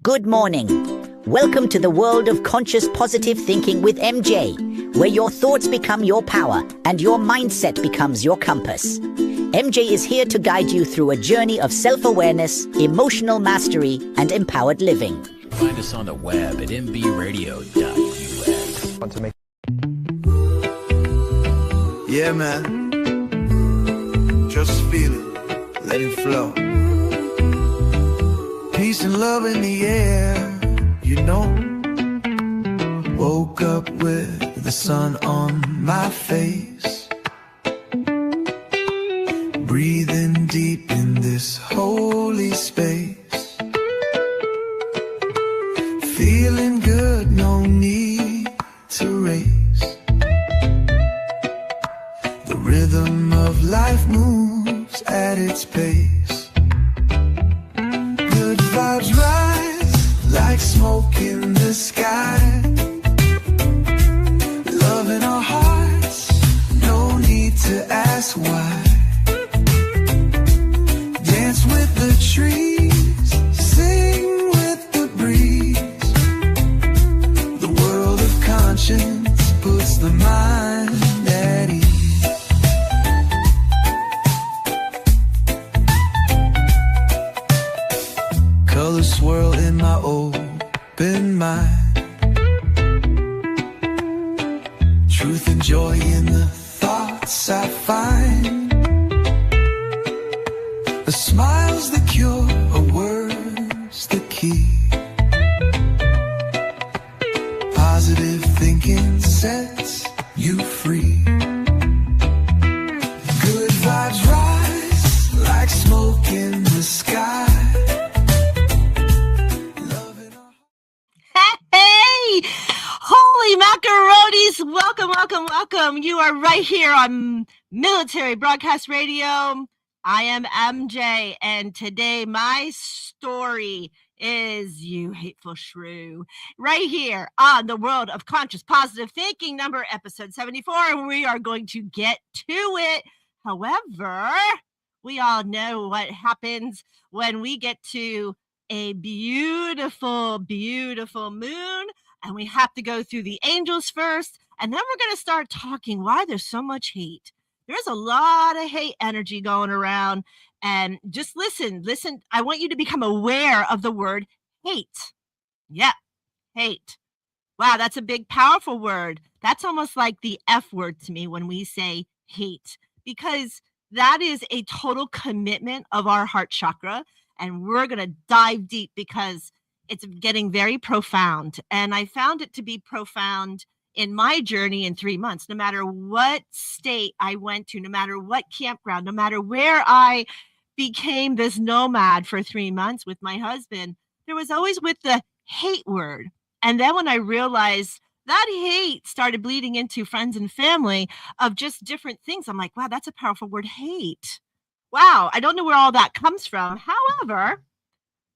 Good morning. Welcome to the world of conscious positive thinking with MJ, where your thoughts become your power and your mindset becomes your compass. MJ is here to guide you through a journey of self-awareness, emotional mastery, and empowered living. Find us on the web at mbradio.us. Want to make Yeah, man. Just feel it. Let it flow. Peace and love in the air, you know. Woke up with the sun on my face. Breathing deep in this holy space. Feeling good, no need to race. The rhythm of life moves at its pace. Good vibes rise like smoke in the sky. Love in our hearts, no need to ask why. Dance with the trees, sing with the breeze. The world of conscience puts the mind at ease. Colors swirl in my open mind. Truth and joy in the thoughts I find. A smile's the cure, a word's the key. Positive thinking sets you free. Good vibes rise like smoke in the sky. Hey, holy macaronis. Welcome. You are right here on Military Broadcast Radio. I am MJ, and today my story is You Hateful Shrew, right here on the World of Conscious Positive Thinking, episode 74, and we are going to get to it. However, we all know what happens when we get to a beautiful moon, and we have to go through the angels first, and then we're going to start talking why there's so much hate. There's a lot of hate energy going around, and just listen. I want you to become aware of the word hate. Yeah, hate. Wow, that's a big, powerful word. That's almost like the F word to me when we say hate, because that is a total commitment of our heart chakra, and we're going to dive deep because it's getting very profound, and I found it to be profound in my journey in 3 months. No matter what state I went to, no matter what campground, no matter where I became this nomad for 3 months with my husband, there was always with the hate word. And then when I realized that hate started bleeding into friends and family of just different things, I'm like, wow, that's a powerful word, hate. Wow, I don't know where all that comes from. However,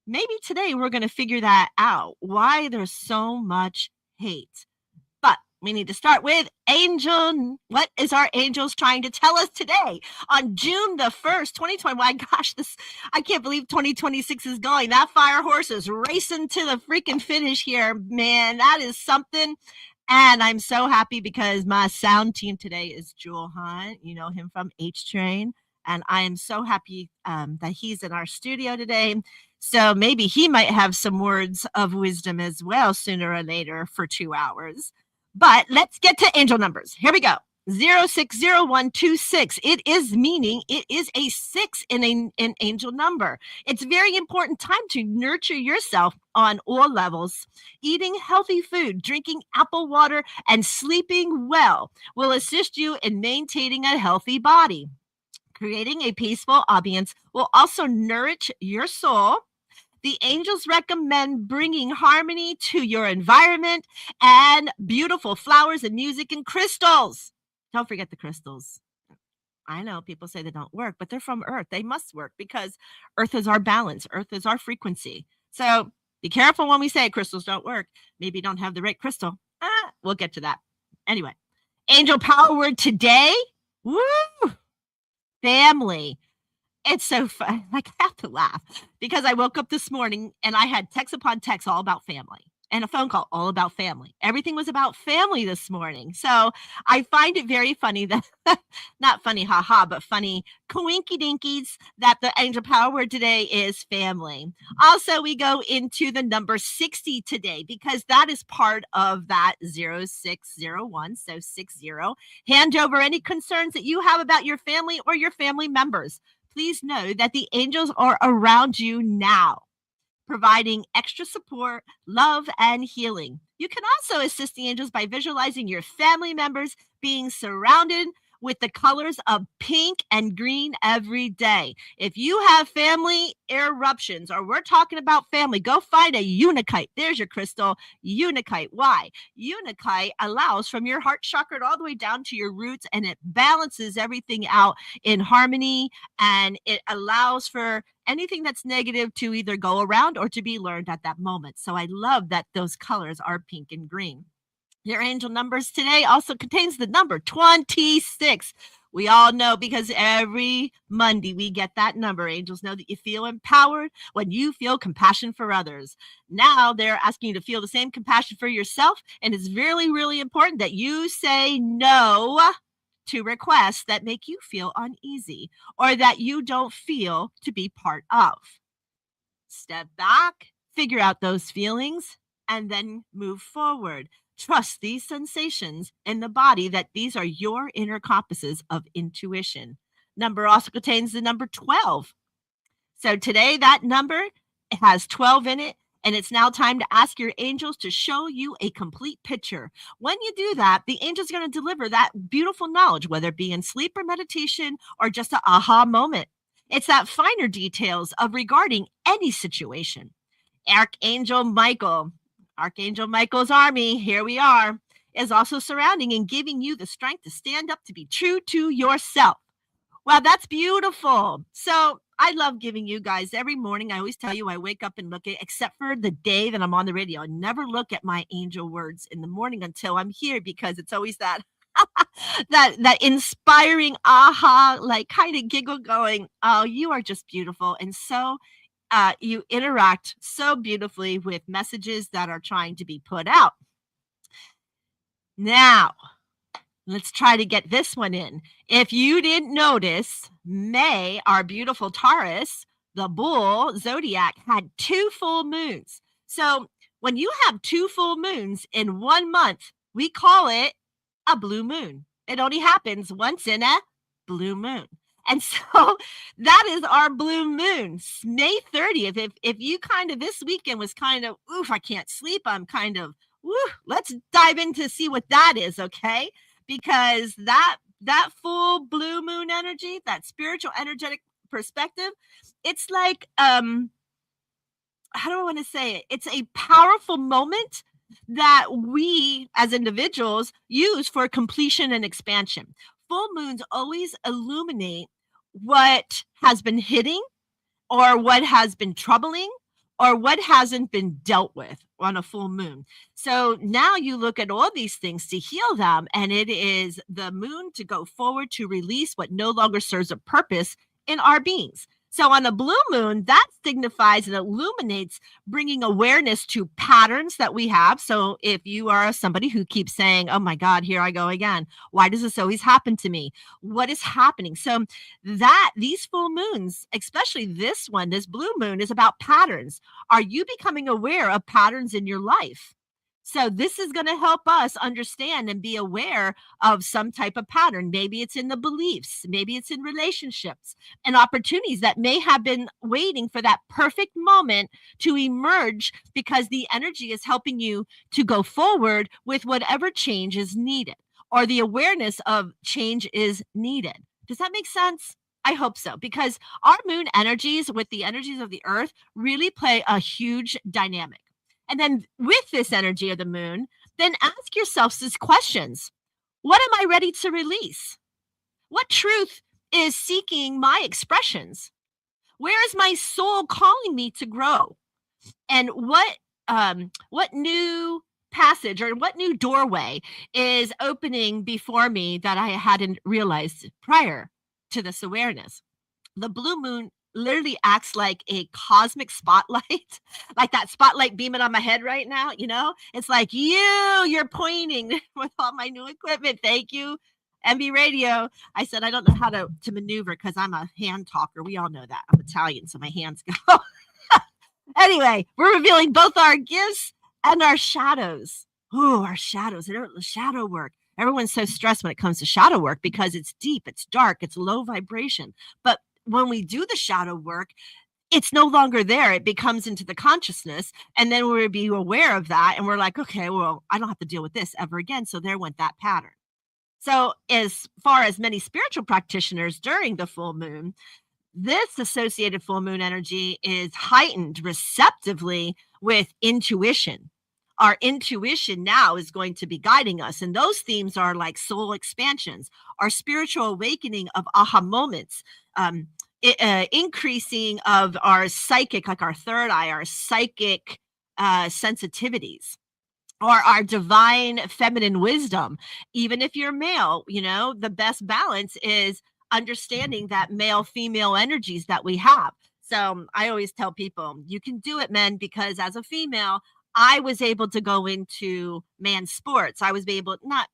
maybe today we're going to figure that out, why there's so much hate. But we need to start with angel. What is our angels trying to tell us today on June the 1st, 2020? My gosh, I can't believe 2026 is going. That fire horse is racing to the freaking finish here, man. That is something. And I'm so happy because my sound team today is Jewel Hunt. You know him from H Train. And I am so happy that he's in our studio today. So maybe he might have some words of wisdom as well sooner or later for 2 hours. But let's get to angel numbers. Here we go. 060126. It is a 6 in an angel number. It's very important time to nurture yourself on all levels. Eating healthy food, drinking apple water, and sleeping well will assist you in maintaining a healthy body. Creating a peaceful ambience will also nourish your soul. The angels recommend bringing harmony to your environment and beautiful flowers and music and crystals. Don't forget the crystals. I know people say they don't work, but they're from Earth. They must work because Earth is our balance. Earth is our frequency. So be careful when we say crystals don't work. Maybe you don't have the right crystal. We'll get to that. Anyway, angel power word today. Woo! Family. It's so fun. Like, I have to laugh because I woke up this morning and I had text upon text all about family and a phone call all about family. Everything was about family this morning. So I find it very funny that, not funny, haha, but funny coinky dinkies that the angel power word today is family. Also, we go into the number 60 today because that is part of that 0601. So 60. Hand over any concerns that you have about your family or your family members. Please know that the angels are around you now, providing extra support, love, and healing. You can also assist the angels by visualizing your family members being surrounded with the colors of pink and green every day. If you have family eruptions, or we're talking about family, go find a unakite. There's your crystal, unakite. Why? Unakite allows from your heart chakra all the way down to your roots, and it balances everything out in harmony, and it allows for anything that's negative to either go around or to be learned at that moment. So I love that those colors are pink and green. Your angel numbers today also contains the number 26. We all know because every Monday we get that number. Angels know that you feel empowered when you feel compassion for others. Now they're asking you to feel the same compassion for yourself. And it's really, really important that you say no to requests that make you feel uneasy or that you don't feel to be part of. Step back, figure out those feelings, and then move forward. Trust these sensations in the body, that these are your inner compasses of intuition. Number also contains the number 12. So today that number has 12 in it, and it's now time to ask your angels to show you a complete picture. When you do that, the angel's going to deliver that beautiful knowledge, whether it be in sleep or meditation or just an aha moment. It's that finer details of regarding any situation. Archangel Michael's army, here we are, is also surrounding and giving you the strength to stand up, to be true to yourself. Wow, that's beautiful. So I love giving you guys every morning. I always tell you I wake up and look at, except for the day that I'm on the radio, I never look at my angel words in the morning until I'm here, because it's always that that inspiring aha, like kind of giggle going, oh, you are just beautiful. And so you interact so beautifully with messages that are trying to be put out. Now, let's try to get this one in. If you didn't notice, May, our beautiful Taurus, the bull zodiac, had 2 full moons. So when you have 2 full moons in 1 month, we call it a blue moon. It only happens once in a blue moon. And so that is our blue moon, May 30th. If you kind of, this weekend was kind of, oof, I can't sleep, I'm kind of, woo, let's dive in to see what that is, okay? Because that full blue moon energy, that spiritual energetic perspective, it's like, how do I want to say it? It's a powerful moment that we as individuals use for completion and expansion. Full moons always illuminate what has been hitting, or what has been troubling, or what hasn't been dealt with on a full moon. So now you look at all these things to heal them, and it is the moon to go forward to release what no longer serves a purpose in our beings. So on a blue moon, that signifies and illuminates bringing awareness to patterns that we have. So if you are somebody who keeps saying, oh my God, here I go again. Why does this always happen to me? What is happening? So that these full moons, especially this one, this blue moon, is about patterns. Are you becoming aware of patterns in your life? So this is going to help us understand and be aware of some type of pattern. Maybe it's in the beliefs, maybe it's in relationships and opportunities that may have been waiting for that perfect moment to emerge, because the energy is helping you to go forward with whatever change is needed, or the awareness of change is needed. Does that make sense? I hope so, because our moon energies with the energies of the earth really play a huge dynamic. And then with this energy of the moon, then ask yourselves these questions. What am I ready to release? What truth is seeking my expressions? Where is my soul calling me to grow? And what new passage or what new doorway is opening before me that I hadn't realized prior to this awareness? The blue moon literally acts like a cosmic spotlight, like that spotlight beaming on my head right now, It's like, you're pointing with all my new equipment. Thank you, MB Radio. I said, I don't know how to maneuver because I'm a hand talker. We all know that. I'm Italian, so my hands go. Anyway, we're revealing both our gifts and our shadows. Oh, our shadows, the shadow work. Everyone's so stressed when it comes to shadow work because it's deep, it's dark, it's low vibration. But when we do the shadow work, it's no longer there. It becomes into the consciousness. And then we'll be aware of that. And we're like, okay, well, I don't have to deal with this ever again. So there went that pattern. So as far as many spiritual practitioners during the full moon, this associated full moon energy is heightened receptively with intuition. Our intuition now is going to be guiding us. And those themes are like soul expansions, our spiritual awakening of aha moments, increasing of our psychic, like our third eye, our psychic sensitivities, or our divine feminine wisdom. Even if you're male, the best balance is understanding that male female energies that we have. So I always tell people, you can do it, men, because as a female, I was able to go into man sports. I was able, not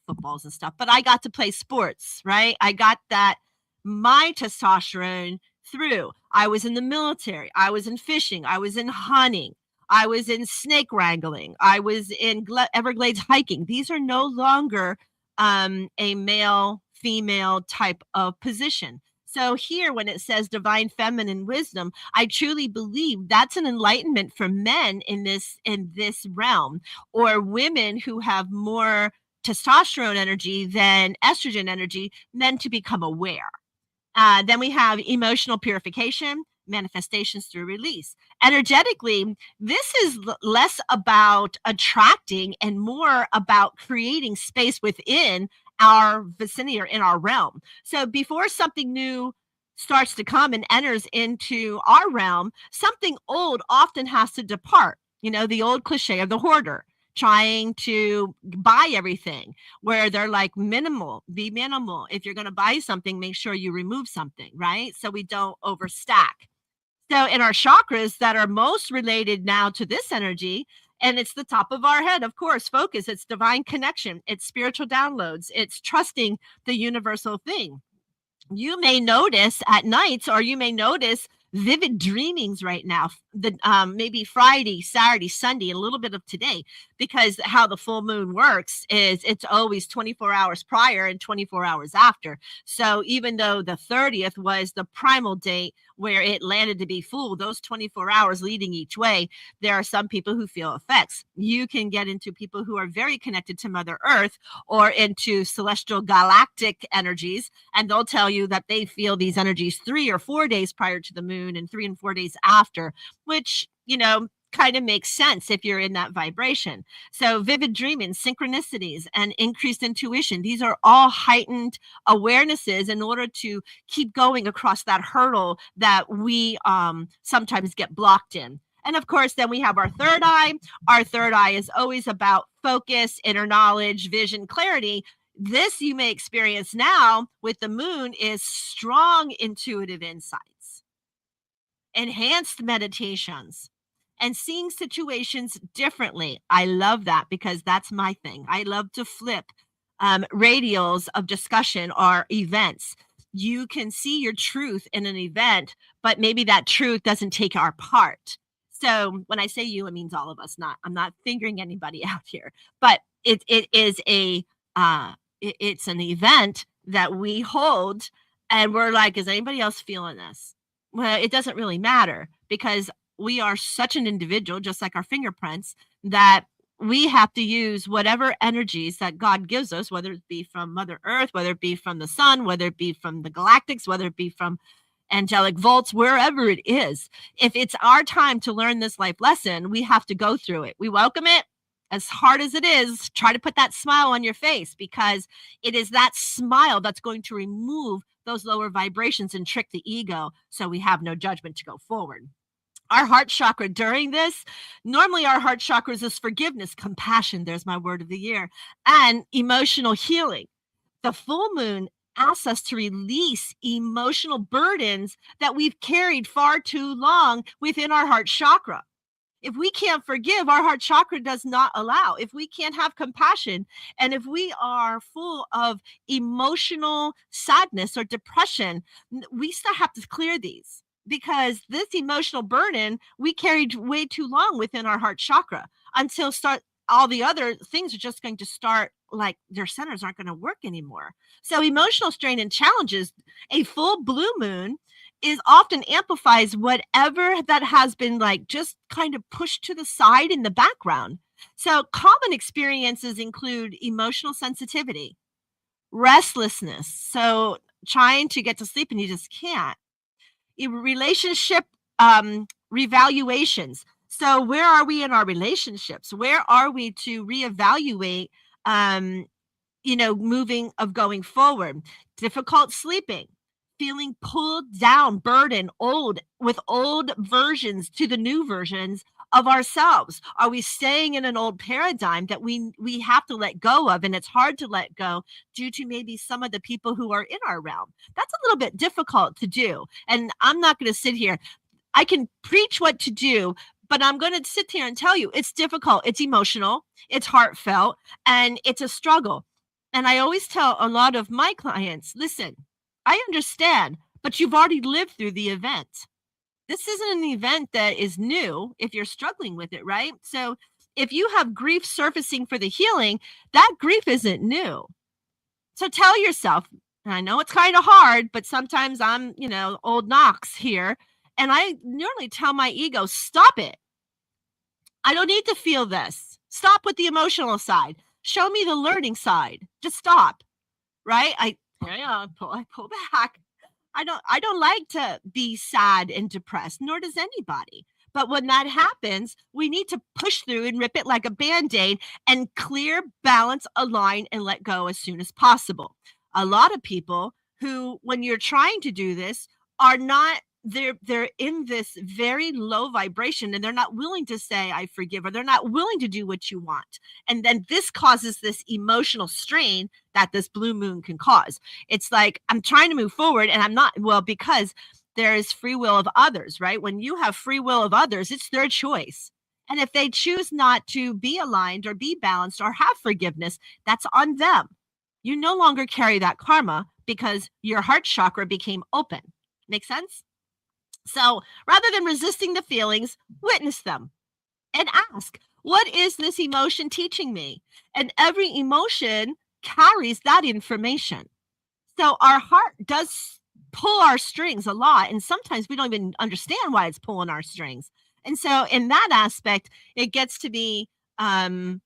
footballs and stuff, but I got to play sports, right? I got that, my testosterone through. I was in the military. I was in fishing. I was in hunting. I was in snake wrangling. I was in Everglades hiking. These are no longer a male female type of position. So here, when it says divine feminine wisdom, I truly believe that's an enlightenment for men in this realm, or women who have more testosterone energy than estrogen energy, men to become aware. Then we have emotional purification, manifestations through release. Energetically, this is less about attracting and more about creating space within our vicinity or in our realm. So before something new starts to come and enters into our realm, something old often has to depart. The old cliche of the hoarder trying to buy everything, where they're like, be minimal. If you're going to buy something, make sure you remove something, right? So we don't overstack. So in our chakras that are most related now to this energy, and it's the top of our head, of course, focus, it's divine connection, it's spiritual downloads, it's trusting the universal thing. You may notice at nights, or you may notice vivid dreamings right now, maybe Friday, Saturday, Sunday, and a little bit of today, because how the full moon works is it's always 24 hours prior and 24 hours after. So even though the 30th was the primal date where it landed to be full, those 24 hours leading each way, there are some people who feel effects. You can get into people who are very connected to Mother Earth or into celestial galactic energies, and they'll tell you that they feel these energies 3 or 4 days prior to the moon and 3 and 4 days after, which, kind of makes sense if you're in that vibration. So vivid dreaming, synchronicities, and increased intuition, these are all heightened awarenesses in order to keep going across that hurdle that we sometimes get blocked in. And of course, then we have our third eye. Our third eye is always about focus, inner knowledge, vision, clarity. This you may experience now with the moon is strong intuitive insights, enhanced meditations, and seeing situations differently. I love that because that's my thing. I love to flip radials of discussion or events. You can see your truth in an event, but maybe that truth doesn't take our part. So when I say you, it means all of us. I'm not fingering anybody out here, but it is it's an event that we hold, and we're like, is anybody else feeling this? Well, it doesn't really matter, because we are such an individual, just like our fingerprints, that we have to use whatever energies that God gives us, whether it be from Mother Earth, whether it be from the sun, whether it be from the galactics, whether it be from angelic vaults, wherever it is. If it's our time to learn this life lesson, we have to go through it. We welcome it. As hard as it is, try to put that smile on your face, because it is that smile that's going to remove those lower vibrations and trick the ego, so we have no judgment to go forward. Our heart chakra during this, normally our heart chakra is forgiveness, compassion, there's my word of the year, and emotional healing. The full moon asks us to release emotional burdens that we've carried far too long within our heart chakra. If we can't forgive, our heart chakra does not allow. If we can't have compassion, and if we are full of emotional sadness or depression, we still have to clear these, because this emotional burden we carried way too long within our heart chakra until all the other things are just going to start, like their centers aren't going to work anymore. So emotional strain and challenges, a full blue moon is often amplifies whatever that has been like just kind of pushed to the side in the background. So common experiences include emotional sensitivity, restlessness, so trying to get to sleep and you just can't, relationship revaluations. So where are we in our relationships? Where are we to reevaluate, moving of going forward? Difficult sleeping, feeling pulled down, burdened, with old versions to the new versions of ourselves. Are we staying in an old paradigm that we have to let go of, and it's hard to let go due to maybe some of the people who are in our realm? That's a little bit difficult to do, and I'm not going to sit here. I can preach what to do, but I'm going to sit here and tell you it's difficult, it's emotional, it's heartfelt, and it's a struggle. And I always tell a lot of my clients, listen, I understand, but you've already lived through the event. This isn't an event that is new if you're struggling with it, right? So if you have grief surfacing for the healing, that grief isn't new. So tell yourself, and I know it's kind of hard, but sometimes I'm, old Knox here, and I nearly tell my ego, stop it. I don't need to feel this. Stop with the emotional side. Show me the learning side. Just stop, right? I pull back. I don't like to be sad and depressed, nor does anybody. But when that happens, we need to push through and rip it like a Band-Aid and clear, balance, align, and let go as soon as possible. A lot of people who, when you're trying to do this, are not, they're in this very low vibration, and they're not willing to say, I forgive, or they're not willing to do what you want. And then this causes this emotional strain that this blue moon can cause. It's like, I'm trying to move forward and I'm not, because there is free will of others, right? When you have free will of others, it's their choice. And if they choose not to be aligned or be balanced or have forgiveness, that's on them. You no longer carry that karma because your heart chakra became open. Make sense? So rather than resisting the feelings, witness them and ask, what is this emotion teaching me? And every emotion carries that information. So our heart does pull our strings a lot, and sometimes we don't even understand why it's pulling our strings. And so in that aspect, it gets to be, you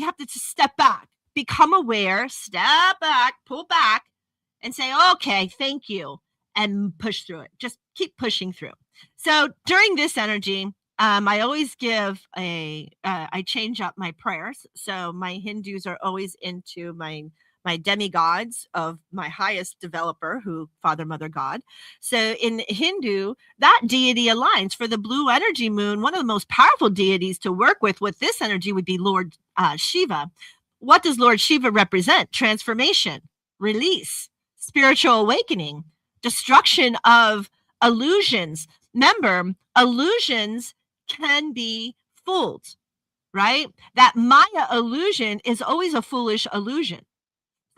have to just step back, become aware, step back, pull back, and say, okay, thank you, and push through it. Just keep pushing through. So during this energy, I always give I change up my prayers. So my Hindus are always into my demigods of my highest developer, who Father, Mother, God. So in Hindu, that deity aligns for the blue energy moon. One of the most powerful deities to work with this energy would be Lord Shiva. What does Lord Shiva represent? Transformation, release, spiritual awakening, destruction of illusions. Remember, illusions can be fooled, right? That Maya illusion is always a foolish illusion.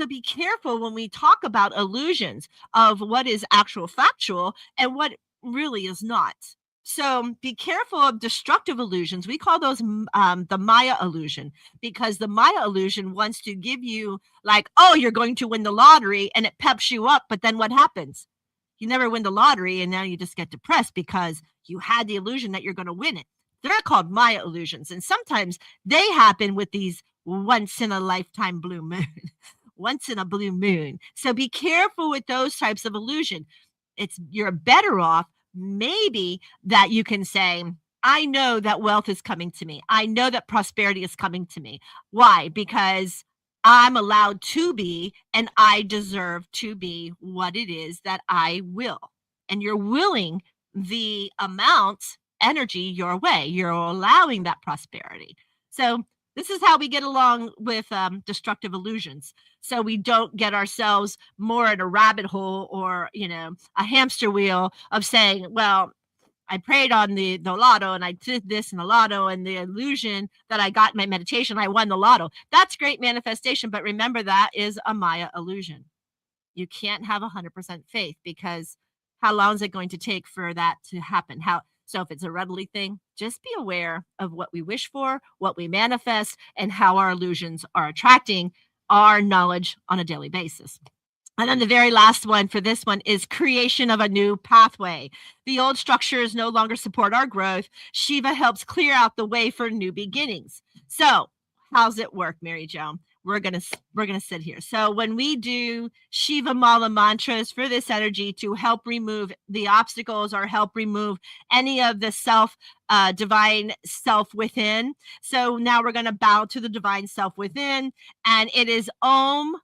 So be careful when we talk about illusions of what is actual factual and what really is not. So be careful of destructive illusions. We call those the Maya illusion, because the Maya illusion wants to give you like, oh, you're going to win the lottery, and it peps you up. But then what happens? You never win the lottery, and now you just get depressed because you had the illusion that you're going to win it. They're called Maya illusions. And sometimes they happen with these once in a lifetime blue moon. Once in a blue moon. So be careful with those types of illusion. You're better off maybe that you can say, I know that wealth is coming to me. I know that prosperity is coming to me. Why? Because I'm allowed to be, and I deserve to be what it is that I will. And you're willing the amount energy your way. You're allowing that prosperity. So This is how we get along with destructive illusions. So we don't get ourselves more in a rabbit hole or, a hamster wheel of saying, well, I prayed on the lotto and I did this in the lotto and the illusion that I got in my meditation, I won the lotto. That's great manifestation, but remember that is a Maya illusion. You can't have 100% faith because how long is it going to take for that to happen? So if it's a readily thing, just be aware of what we wish for, what we manifest, and how our illusions are attracting our knowledge on a daily basis. And then the very last one for this one is creation of a new pathway. The old structures no longer support our growth. Shiva helps clear out the way for new beginnings. So how's it work, Mary Jo? We're gonna sit here. So when we do Shiva Mala mantras for this energy to help remove the obstacles or help remove any of the divine self within. So now we're gonna bow to the divine self within, and it is Om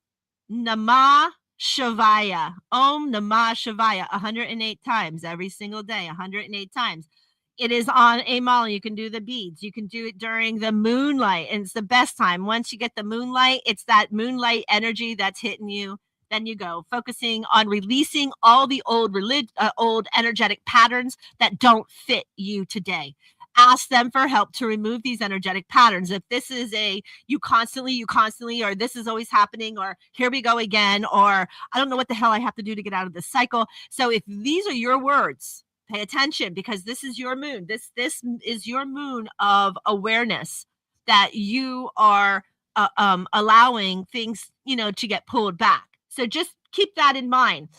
Namah Shivaya. Om Namah Shivaya 108 times every single day, 108 times. It is on a mala. You can do the beads. You can do it during the moonlight, and it's the best time. Once you get the moonlight, it's that moonlight energy that's hitting you. Then you go focusing on releasing all the old energetic patterns that don't fit you today. Ask them for help to remove these energetic patterns. If this is you constantly, or this is always happening, or here we go again, or I don't know what the hell I have to do to get out of this cycle. So if these are your words, pay attention, because this is your moon. This is your moon of awareness that you are allowing things, to get pulled back. So just keep that in mind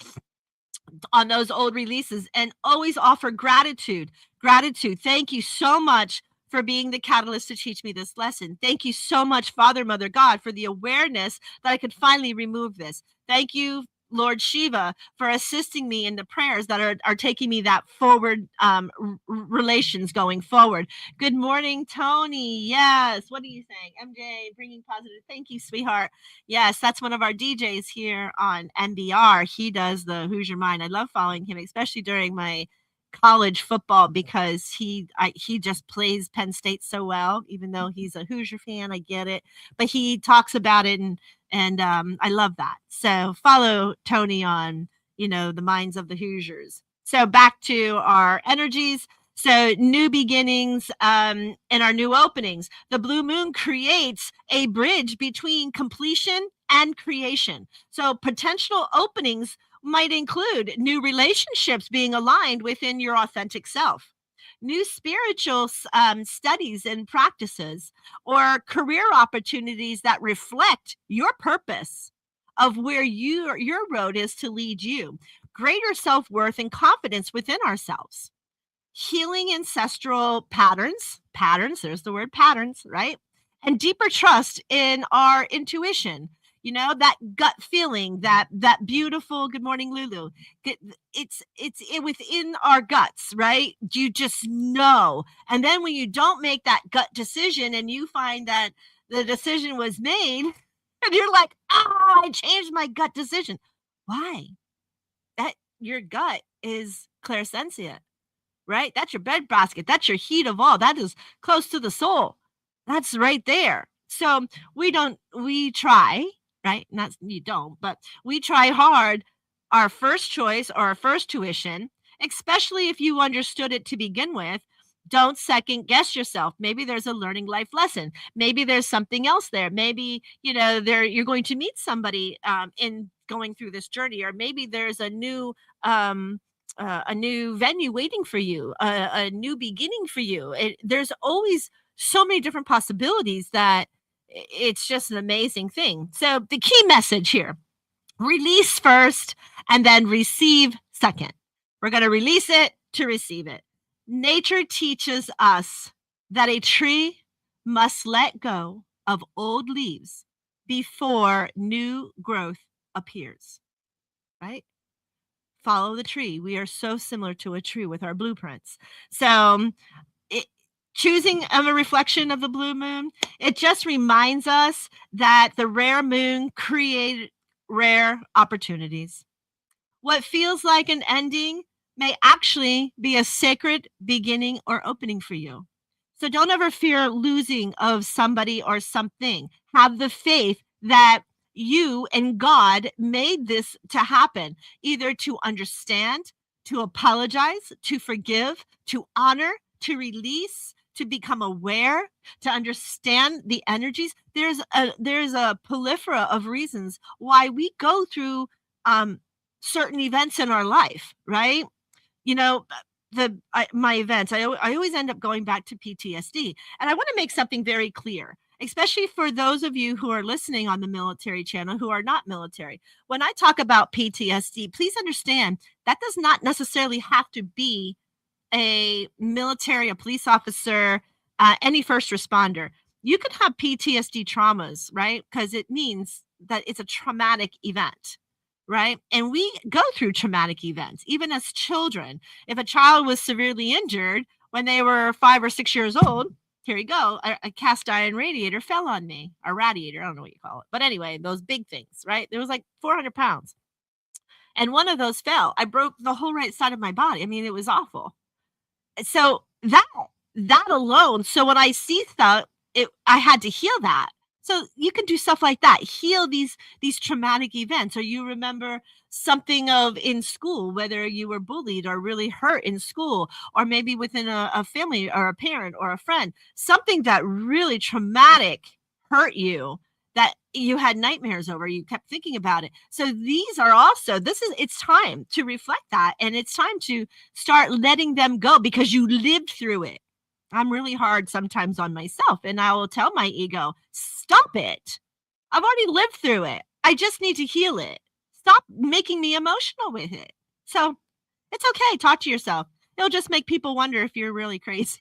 on those old releases, and always offer gratitude. Thank you so much for being the catalyst to teach me this lesson. Thank you so much, Father, Mother, God, for the awareness that I could finally remove this. Thank you, Lord Shiva, for assisting me in the prayers that are taking me that forward relations going forward. Good morning, Tony. Yes. What are you saying? MJ, bringing positive. Thank you, sweetheart. Yes, that's one of our DJs here on NBR. He does the Who's Your Mind. I love following him, especially during my college football, because he just plays Penn State so well. Even though he's a Hoosier fan, I get it, but he talks about it, and I love that. So follow Tony on the minds of the Hoosiers. So back to our energies. So new beginnings and our new openings. The blue moon creates a bridge between completion and creation. So potential openings might include new relationships being aligned within your authentic self, new spiritual studies and practices, or career opportunities that reflect your purpose of where your road is to lead you, greater self-worth and confidence within ourselves, healing ancestral patterns, there's the word patterns, right? And deeper trust in our intuition. That gut feeling, that beautiful, good morning, Lulu. It's within our guts, right? You just know. And then when you don't make that gut decision and you find that the decision was made and you're like, I changed my gut decision. Why? That your gut is clairsentient, right? That's your breadbasket. That's your heat of all. That is close to the soul. That's right there. So we try, right? Not you don't, but we try hard our first choice or our first tuition, especially if you understood it to begin with. Don't second guess yourself. Maybe there's a learning life lesson. Maybe there's something else there. Maybe, you're going to meet somebody in going through this journey, or maybe there's a new venue waiting for you, a new beginning for you. There's always so many different possibilities that it's just an amazing thing. So the key message here, release first and then receive second. We're going to release it to receive it. Nature teaches us that a tree must let go of old leaves before new growth appears, right? Follow the tree. We are so similar to a tree with our blueprints. So choosing a reflection of the blue moon, it just reminds us that the rare moon created rare opportunities. What feels like an ending may actually be a sacred beginning or opening for you. So don't ever fear losing of somebody or something. Have the faith that you and God made this to happen, either to understand, to apologize, to forgive, to honor, to release, to become aware, to understand the energies. There's a plethora of reasons why we go through certain events in our life, right? You know, my events, I always end up going back to PTSD. And I want to make something very clear, especially for those of you who are listening on the military channel who are not military. When I talk about PTSD, please understand that does not necessarily have to be a military, a police officer, any first responder. You could have PTSD traumas, right? Because it means that it's a traumatic event, right? And we go through traumatic events, even as children. If a child was severely injured when they were 5 or 6 years old, here you go, a cast iron radiator fell on me, a radiator, I don't know what you call it. But anyway, those big things, right? There was like 400 pounds. And one of those fell. I broke the whole right side of my body. I mean, it was awful. So that alone, so when I see stuff, I had to heal that. So you can do stuff like that, heal these traumatic events, or you remember something of in school, whether you were bullied or really hurt in school, or maybe within a family or a parent or a friend, something that really traumatic hurt you, that you had nightmares over, you kept thinking about it. So these are also, it's time to reflect that, and it's time to start letting them go because you lived through it. I'm really hard sometimes on myself, and I will tell my ego, stop it. I've already lived through it. I just need to heal it. Stop making me emotional with it. So it's okay. Talk to yourself. It'll just make people wonder if you're really crazy.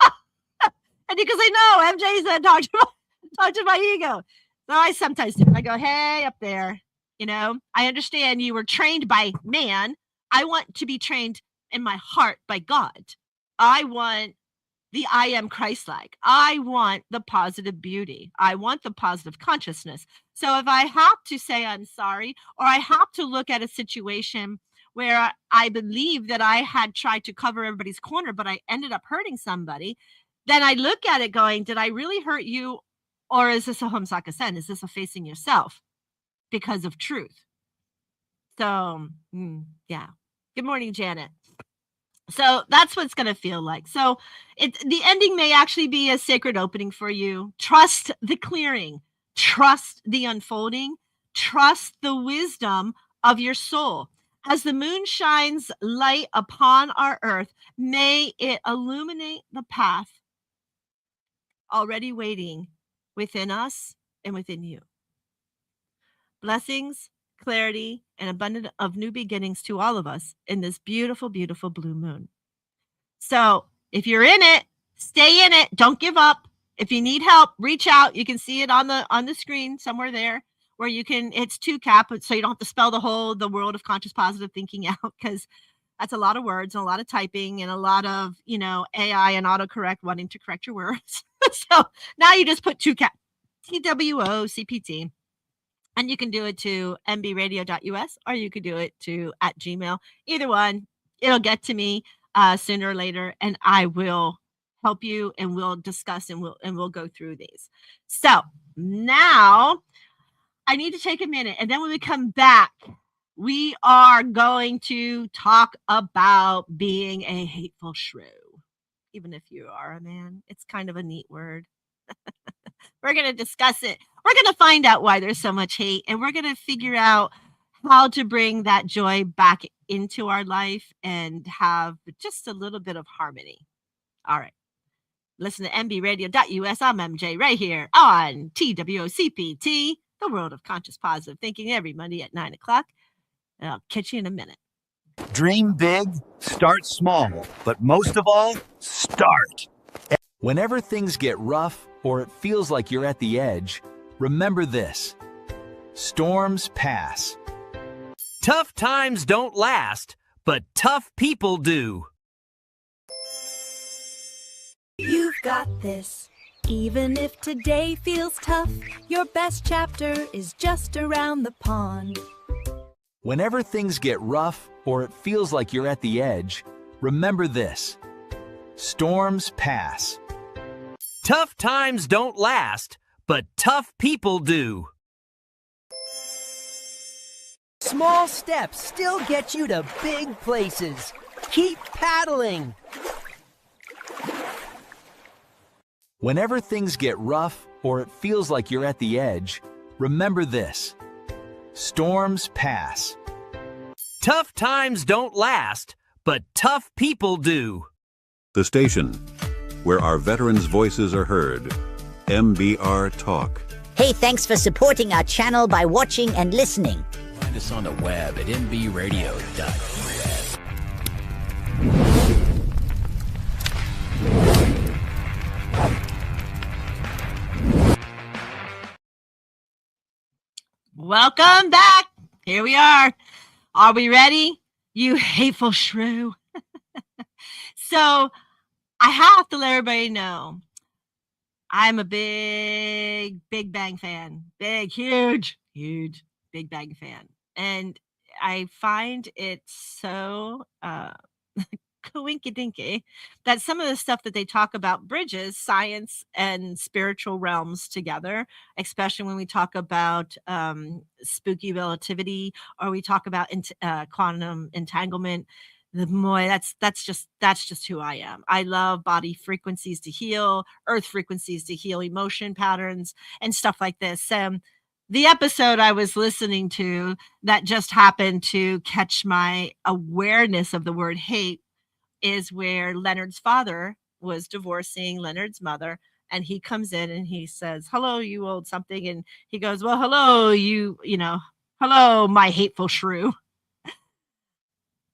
And because I know MJ said, talk to my ego. So I sometimes do. I go, hey, up there, I understand you were trained by man. I want to be trained in my heart by God. I want the I am Christ-like. I want the positive beauty. I want the positive consciousness. So if I have to say I'm sorry, or I have to look at a situation where I believe that I had tried to cover everybody's corner, but I ended up hurting somebody, then I look at it going, did I really hurt you? Or is this a homsakasen? Is this a facing yourself because of truth? So, yeah. Good morning, Janet. So that's what it's going to feel like. So the ending may actually be a sacred opening for you. Trust the clearing. Trust the unfolding. Trust the wisdom of your soul. As the moon shines light upon our earth, may it illuminate the path already waiting within us and within you. Blessings, clarity, and abundance of new beginnings to all of us in this beautiful, beautiful blue moon. So if you're in it, stay in it. Don't give up. If you need help, reach out. You can see it on the screen somewhere there where you can, it's TWOCPT, so you don't have to spell the world of conscious positive thinking out, because that's a lot of words and a lot of typing and a lot of, AI and autocorrect wanting to correct your words. So now you just put TWOCPT, TWOCPT. And you can do it to mbradio.us, or you could do it to @gmail. Either one, it'll get to me sooner or later, and I will help you, and we'll discuss, and we'll go through these. So now I need to take a minute, and then when we come back, we are going to talk about being a hateful shrew. Even if you are a man, it's kind of a neat word. We're going to discuss it. We're going to find out why there's so much hate, and we're going to figure out how to bring that joy back into our life and have just a little bit of harmony. All right. Listen to mbradio.us. I'm MJ right here on TWOCPT, the world of conscious positive thinking, every Monday at 9 o'clock. And I'll catch you in a minute. Dream big, start small, but most of all, start. Whenever things get rough or it feels like you're at the edge, remember this: storms pass. Tough times don't last, but tough people do. You've got this. Even if today feels tough, your best chapter is just around the pond. Whenever things get rough or it feels like you're at the edge, remember this: storms pass. Tough times don't last, but tough people do. Small steps still get you to big places. Keep paddling. Whenever things get rough or it feels like you're at the edge, remember this: storms pass. Tough times don't last, but tough people do. The station where our veterans' voices are heard. MBR Talk. Hey, thanks for supporting our channel by watching and listening. Find us on the web at mbradio.us. Welcome back. Here we are. Are we ready? You hateful shrew. So I have to let everybody know I'm a big Bang fan. Huge Big Bang fan. And I find it so coinky-dinky that some of the stuff that they talk about bridges science and spiritual realms together, especially when we talk about spooky relativity, or we talk about quantum entanglement. That's just who I am. I love body frequencies to heal, earth frequencies to heal emotion patterns and stuff like this. The episode I was listening to that just happened to catch my awareness of the word hate is where Leonard's father was divorcing Leonard's mother, and he comes in and he says, "Hello, you old something," and he goes, "Well, hello, hello, my hateful shrew."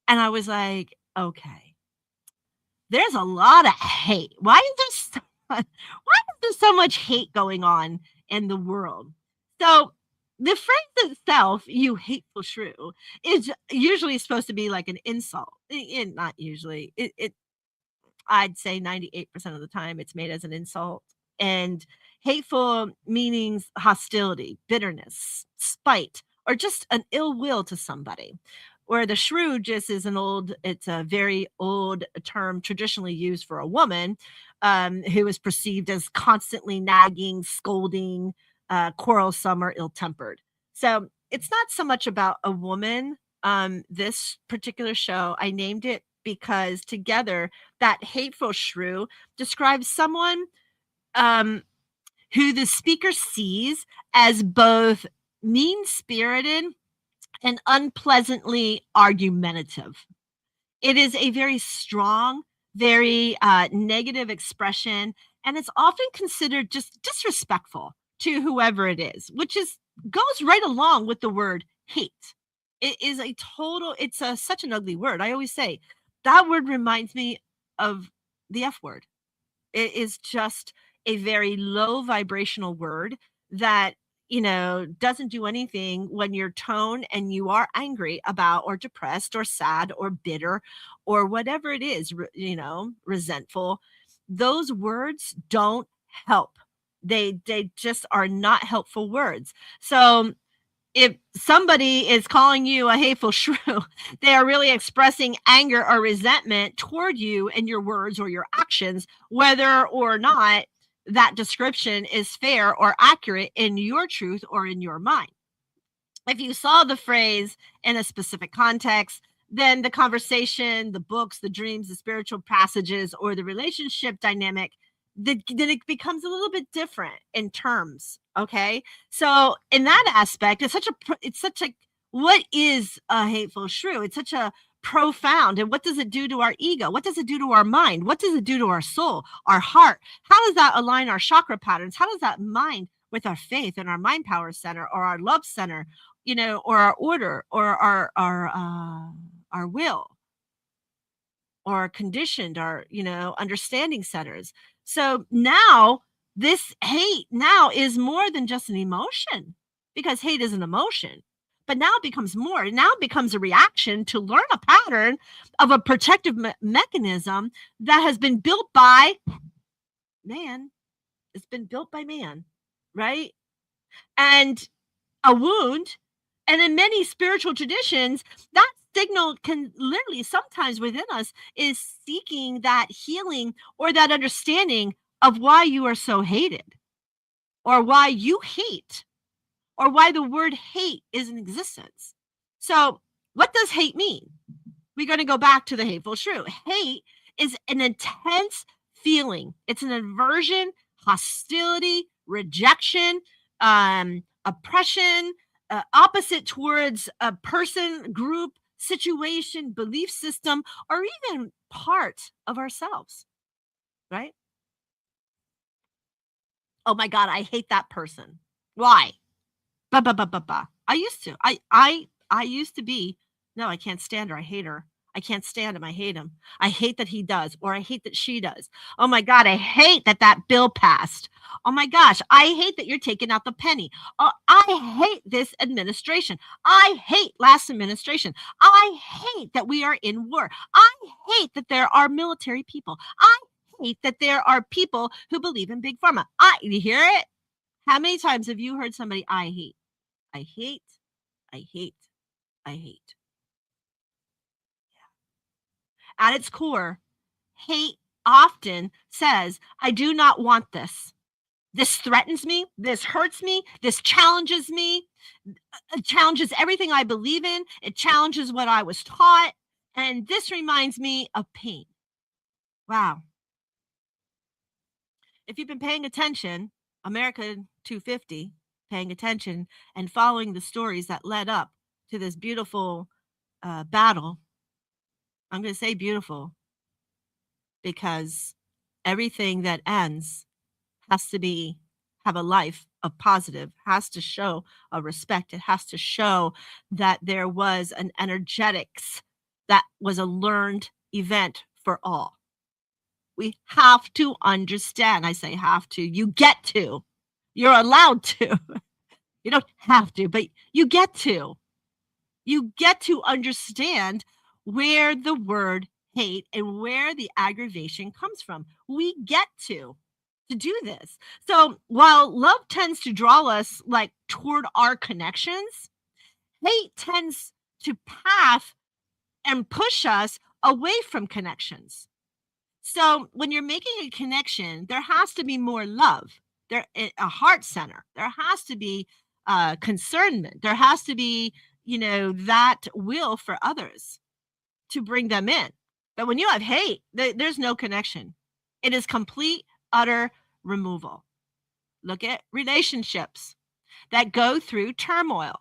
And I was like, okay, there's a lot of hate. Why is there so much hate going on in the world? So the phrase itself, "you hateful shrew," is usually supposed to be like an insult. Not usually. I'd say 98% of the time it's made as an insult. And hateful meanings hostility, bitterness, spite, or just an ill will to somebody. Where the shrew just is it's a very old term traditionally used for a woman who is perceived as constantly nagging, scolding, quarrelsome, or ill-tempered. So it's not so much about a woman. This particular show, I named it because together that hateful shrew describes someone who the speaker sees as both mean-spirited and unpleasantly argumentative. It is a very strong, very negative expression, and it's often considered just disrespectful to whoever it is, which goes right along with the word hate. It is such an ugly word. I always say that word reminds me of the F word. It is just a very low vibrational word that doesn't do anything when your tone and you are angry about or depressed or sad or bitter or whatever it is, resentful. Those words don't help. They just are not helpful words. So if somebody is calling you a hateful shrew, they are really expressing anger or resentment toward you and your words or your actions, whether or not that description is fair or accurate in your truth or in your mind. If you saw the phrase in a specific context, then the conversation, the books, the dreams, the spiritual passages, or the relationship dynamic, then it becomes a little bit different in terms. Okay. So in that aspect, what is a hateful shrew? It's such a profound. And what does it do to our ego? What does it do to our mind? What does it do to our soul, our heart? How does that align our chakra patterns? How does that align with our faith and our mind power center or our love center, or our order or our will or our conditioned, our, understanding centers? So now this hate now is more than just an emotion, because hate is an emotion. But now it becomes more. It now becomes a reaction to learn a pattern of a protective mechanism that has been built by man. It's been built by man, right? And a wound. And in many spiritual traditions, that signal can literally sometimes within us is seeking that healing or that understanding of why you are so hated, or why you hate, or why the word hate is in existence. So what does hate mean? We're going to go back to the Hateful Shrew. Hate is an intense feeling. It's an aversion, hostility, rejection, oppression, opposite towards a person, group, situation, belief system, or even part of ourselves, right? Oh my God, I hate that person. Why? I used to. I used to be, no, I can't stand her. I hate her. I can't stand him. I hate him. I hate that he does, or I hate that she does. Oh my God, I hate that bill passed. Oh my gosh, I hate that you're taking out the penny. Oh, I hate this administration. I hate last administration. I hate that we are in war. I hate that there are military people. I hate that there are people who believe in big pharma. You hear it? How many times have you heard somebody, I hate, I hate, I hate, I hate? At its core, hate often says, I do not want this. This threatens me. This hurts me. This challenges me. It challenges everything I believe in. It challenges what I was taught. And this reminds me of pain. Wow. If you've been paying attention, America 250, paying attention and following the stories that led up to this beautiful battle, I'm going to say beautiful because everything that ends has to have a life of positive, has to show a respect. It has to show that there was an energetics that was a learned event for all. We have to understand. I say have to. You get to. You're allowed to. You don't have to, but you get to. You get to understand where the word hate and where the aggravation comes from. We get to do this. So while love tends to draw us like toward our connections, hate tends to path and push us away from connections. So when you're making a connection, there has to be more love. There, a heart center. There has to be concernment. There has to be, that will for others to bring them in. But when you have hate, there's no connection. It is complete, utter removal. Look at relationships that go through turmoil.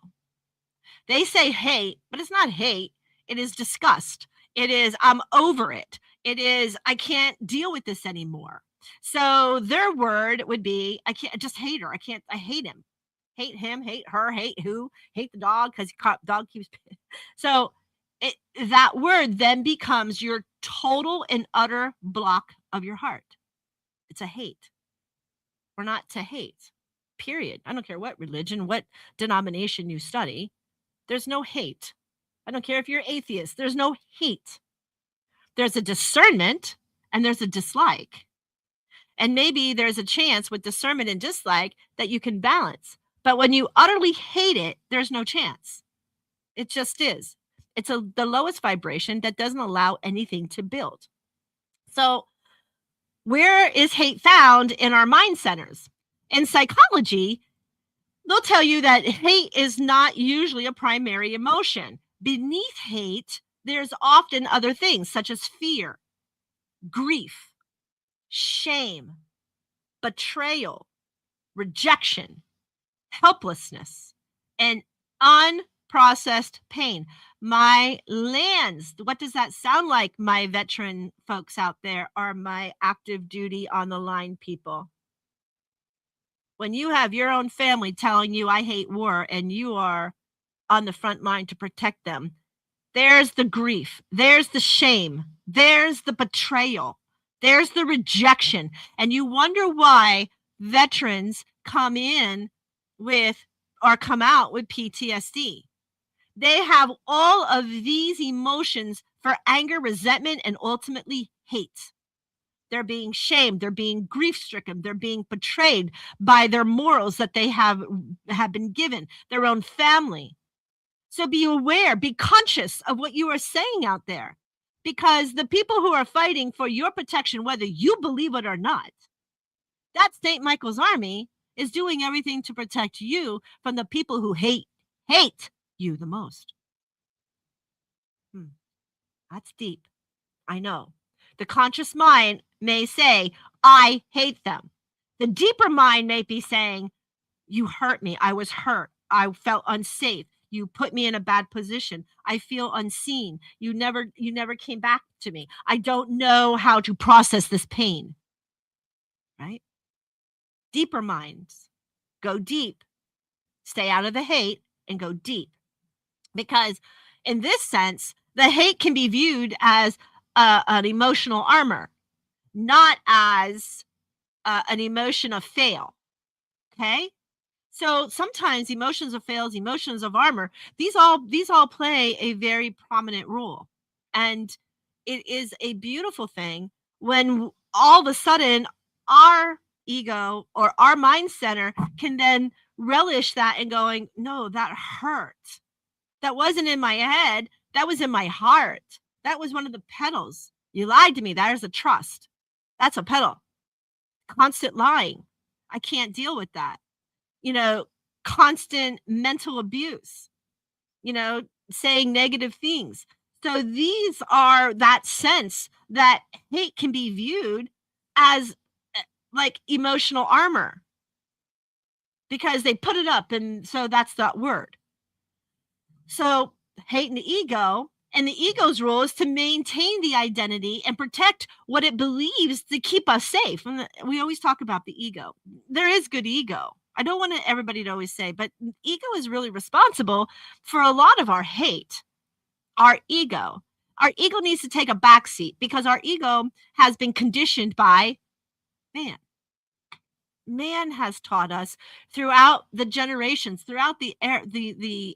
They say hate, but it's not hate. It is disgust. It is, I'm over it. It is, I can't deal with this anymore. So their word would be, I just hate her. I hate him. Hate him, hate her, hate who, hate the dog because dog keeps. So that word then becomes your total and utter block of your heart. It's a hate. We're not to hate, period. I don't care what religion, what denomination you study. There's no hate. I don't care if you're atheist. There's no hate. There's a discernment and there's a dislike. And maybe there's a chance with discernment and dislike that you can balance. But when you utterly hate it, there's no chance. It just is. It's the lowest vibration that doesn't allow anything to build. So where is hate found in our mind centers? In psychology, they'll tell you that hate is not usually a primary emotion. Beneath hate, there's often other things such as fear, grief, shame, betrayal, rejection, helplessness, and unprocessed pain. My lands, what does that sound like, my veteran folks out there, are my active duty on the line people? When you have your own family telling you I hate war and you are on the front line to protect them, there's the grief, there's the shame, there's the betrayal, there's the rejection. And you wonder why veterans come out with PTSD. They have all of these emotions for anger, resentment, and ultimately hate. They're being shamed. They're being grief-stricken. They're being betrayed by their morals that they have been given, their own family. So be aware, be conscious of what you are saying out there, because the people who are fighting for your protection, whether you believe it or not, That St. Michael's army is doing everything to protect you from the people who hate you the most. That's deep. I know. The conscious mind may say, I hate them. The deeper mind may be saying, you hurt me. I was hurt. I felt unsafe. You put me in a bad position. I feel unseen. You never came back to me. I don't know how to process this pain. Right? Deeper minds go deep. Stay out of the hate and go deep. Because in this sense, the hate can be viewed as an emotional armor, not as an emotion of fail. Okay? So sometimes emotions of fails, emotions of armor, these all play a very prominent role. And it is a beautiful thing when all of a sudden our ego or our mind center can then relish that and going, no, that hurt. That wasn't in my head. That was in my heart. That was one of the petals. You lied to me. There's a trust. That's a petal. Constant lying. I can't deal with that. Constant mental abuse, saying negative things. So these are that sense that hate can be viewed as like emotional armor because they put it up. And so that's that word. So hate and the ego, and the ego's role is to maintain the identity and protect what it believes to keep us safe. And we always talk about the ego. There is good ego. I don't want everybody to always say, but ego is really responsible for a lot of our hate. Our ego needs to take a backseat because our ego has been conditioned by man. Man has taught us throughout the generations, throughout the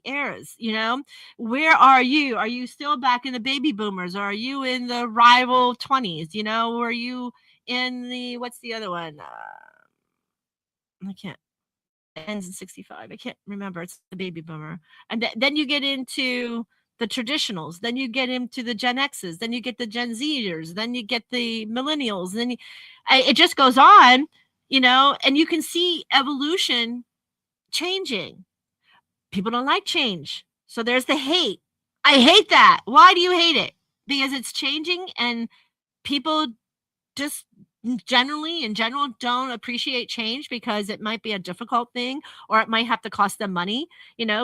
eras, where are you? Are you still back in the baby boomers? Or are you in the rival 20s? Or are you in the, what's the other one? I can't. Ends in 65. I can't remember. It's the baby boomer. And then you get into the traditionals. Then you get into the Gen X's. Then you get the Gen Zers. Then you get the millennials. Then it just goes on, and you can see evolution changing. People don't like change. So there's the hate. I hate that. Why do you hate it? Because it's changing and people just in general don't appreciate change because it might be a difficult thing or it might have to cost them money.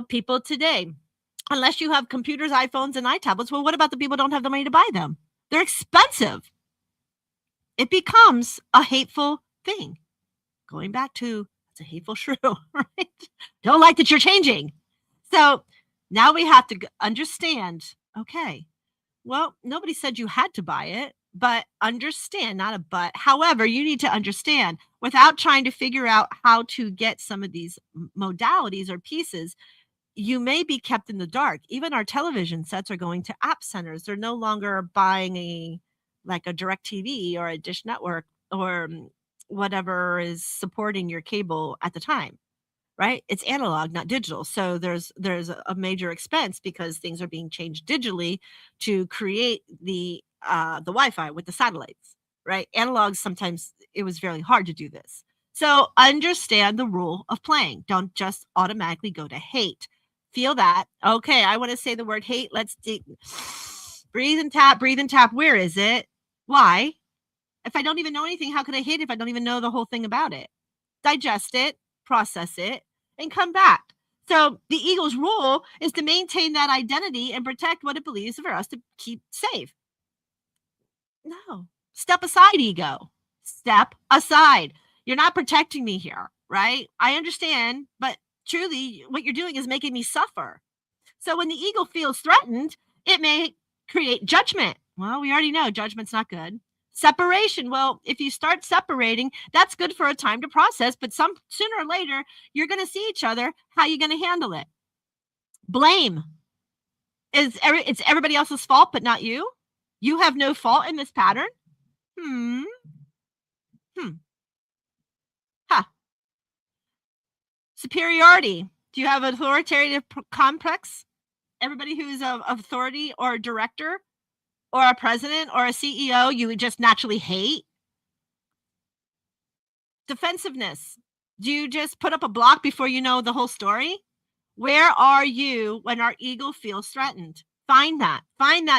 People today, unless you have computers, iPhones, and iTablets, well, what about the people who don't have the money to buy them? They're expensive. It becomes a hateful thing. Going back to, it's a hateful shrew, right? Don't like that you're changing. So now we have to understand, okay, well, nobody said you had to buy it. But understand, not a but. However, you need to understand without trying to figure out how to get some of these modalities or pieces, you may be kept in the dark. Even our television sets are going to app centers. They're no longer buying a DirecTV or a Dish Network or whatever is supporting your cable at the time, right? It's analog, not digital. So there's a major expense because things are being changed digitally to create the Wi-Fi with the satellites, right? Analogs, sometimes it was very hard to do this. So understand the rule of playing. Don't just automatically go to hate. Feel that. Okay, I want to say the word hate. Let's breathe and tap. Where is it? Why? If I don't even know anything, how could I hate it if I don't even know the whole thing about it? Digest it, process it, and come back. So the ego's role is to maintain that identity and protect what it believes for us to keep safe. No. Step aside, ego. Step aside. You're not protecting me here, right? I understand, but truly what you're doing is making me suffer. So when the ego feels threatened, it may create judgment. Well, we already know judgment's not good. Separation. Well, if you start separating, that's good for a time to process, but sooner or later, you're going to see each other. How are you going to handle it? Blame. It's everybody else's fault, but not you. You have no fault in this pattern. Superiority. Do you have an authoritative complex? Everybody who's of authority or a director or a president or a CEO, you would just naturally hate. Defensiveness. Do you just put up a block before you know the whole story? Where are you when our ego feels threatened? Find that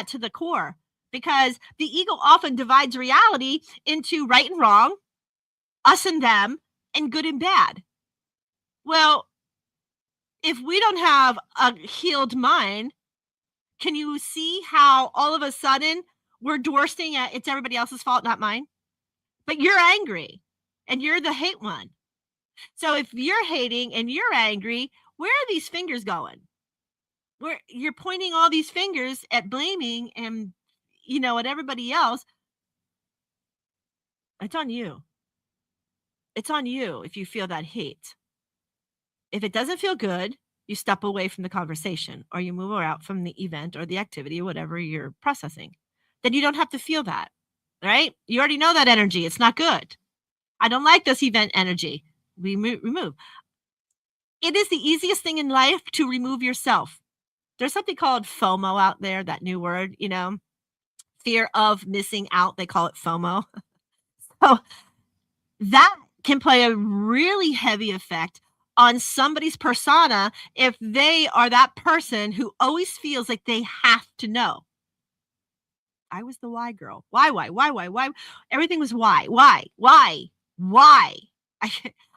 to the core, because the ego often divides reality into right and wrong, us and them, and good and bad. Well, if we don't have a healed mind, can you see how all of a sudden we're dwarfing at it's everybody else's fault, not mine? But you're angry and you're the hate one. So if you're hating and you're angry, where are these fingers going? Where you're pointing all these fingers at blaming and, at everybody else. It's on you. It's on you if you feel that hate. If it doesn't feel good, you step away from the conversation or you move out from the event or the activity or whatever you're processing. Then you don't have to feel that, right? You already know that energy. It's not good. I don't like this event energy. We remove. It is the easiest thing in life to remove yourself. There's something called FOMO out there, that new word, fear of missing out. They call it FOMO. So that can play a really heavy effect on somebody's persona if they are that person who always feels like they have to know. I was the why girl. Why? Everything was why.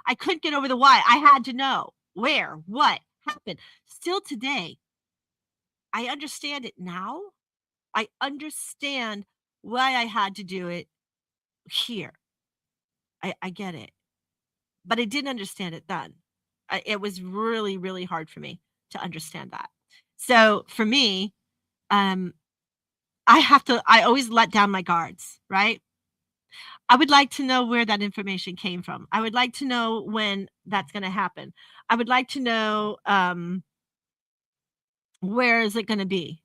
I couldn't get over the why. I had to know where, what happened. Still today, I understand it now. I understand why I had to do it here. I get it. But I didn't understand it then. It was really, really hard for me to understand that. So for me, I always let down my guards, right? I would like to know where that information came from. I would like to know when that's going to happen. I would like to know where is it going to be.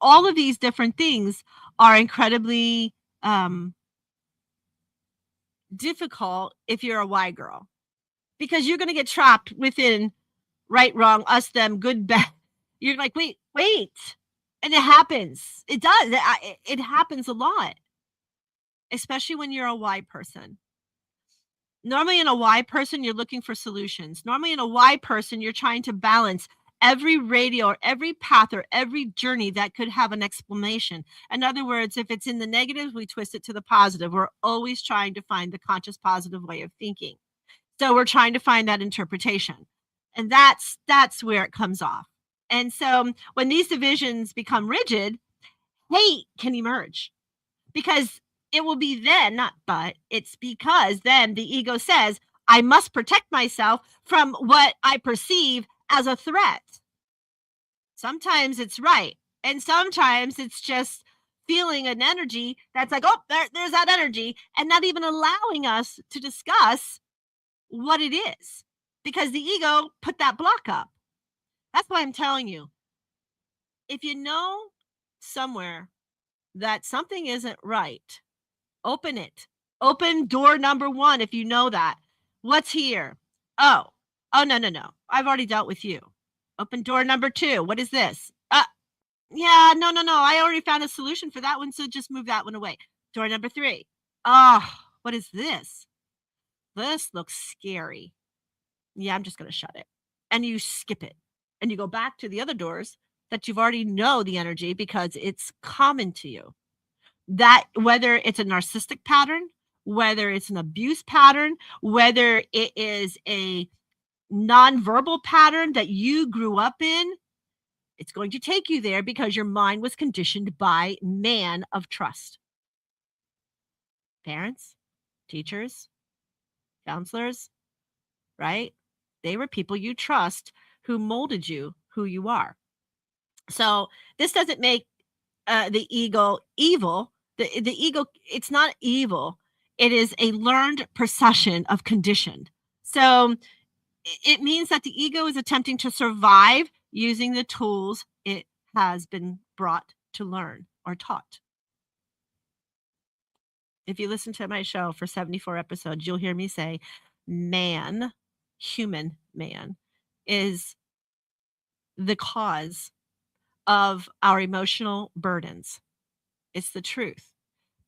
All of these different things are incredibly difficult if you're a why girl, because you're going to get trapped within right, wrong, us, them, good, bad. You're like, wait. And it happens. It does. It happens a lot, especially when you're a why person. Normally in a why person, you're looking for solutions. Normally in a why person, you're trying to balance every radio or every path or every journey that could have an explanation. In other words, if it's in the negative, we twist it to the positive. We're always trying to find the conscious positive way of thinking. So we're trying to find that interpretation. And that's where it comes off. And so when these divisions become rigid, hate can emerge, because it will be then, not but, it's because then the ego says, I must protect myself from what I perceive as a threat. Sometimes it's right. And sometimes it's just feeling an energy that's like, oh, there's that energy, and not even allowing us to discuss what it is, because the ego put that block up. That's why I'm telling you, if you know somewhere that something isn't right, open it. Open door number 1 if you know that. What's here? Oh, no. I've already dealt with you. Open door number 2. What is this? Yeah, no. I already found a solution for that one, so just move that one away. Door number 3. Oh, what is this? This looks scary. Yeah, I'm just going to shut it. And you skip it. And you go back to the other doors that you've already know the energy, because it's common to you. That whether it's a narcissistic pattern, whether it's an abuse pattern, whether it is a nonverbal pattern that you grew up in, it's going to take you there because your mind was conditioned by man of trust. Parents, teachers, counselors, right? They were people you trust who molded you who you are. So this doesn't make the ego evil. The ego, it's not evil. It is a learned procession of conditioned. So it means that the ego is attempting to survive using the tools it has been brought to learn or taught. If you listen to my show for 74 episodes, you'll hear me say man, human man, is the cause of our emotional burdens. It's the truth,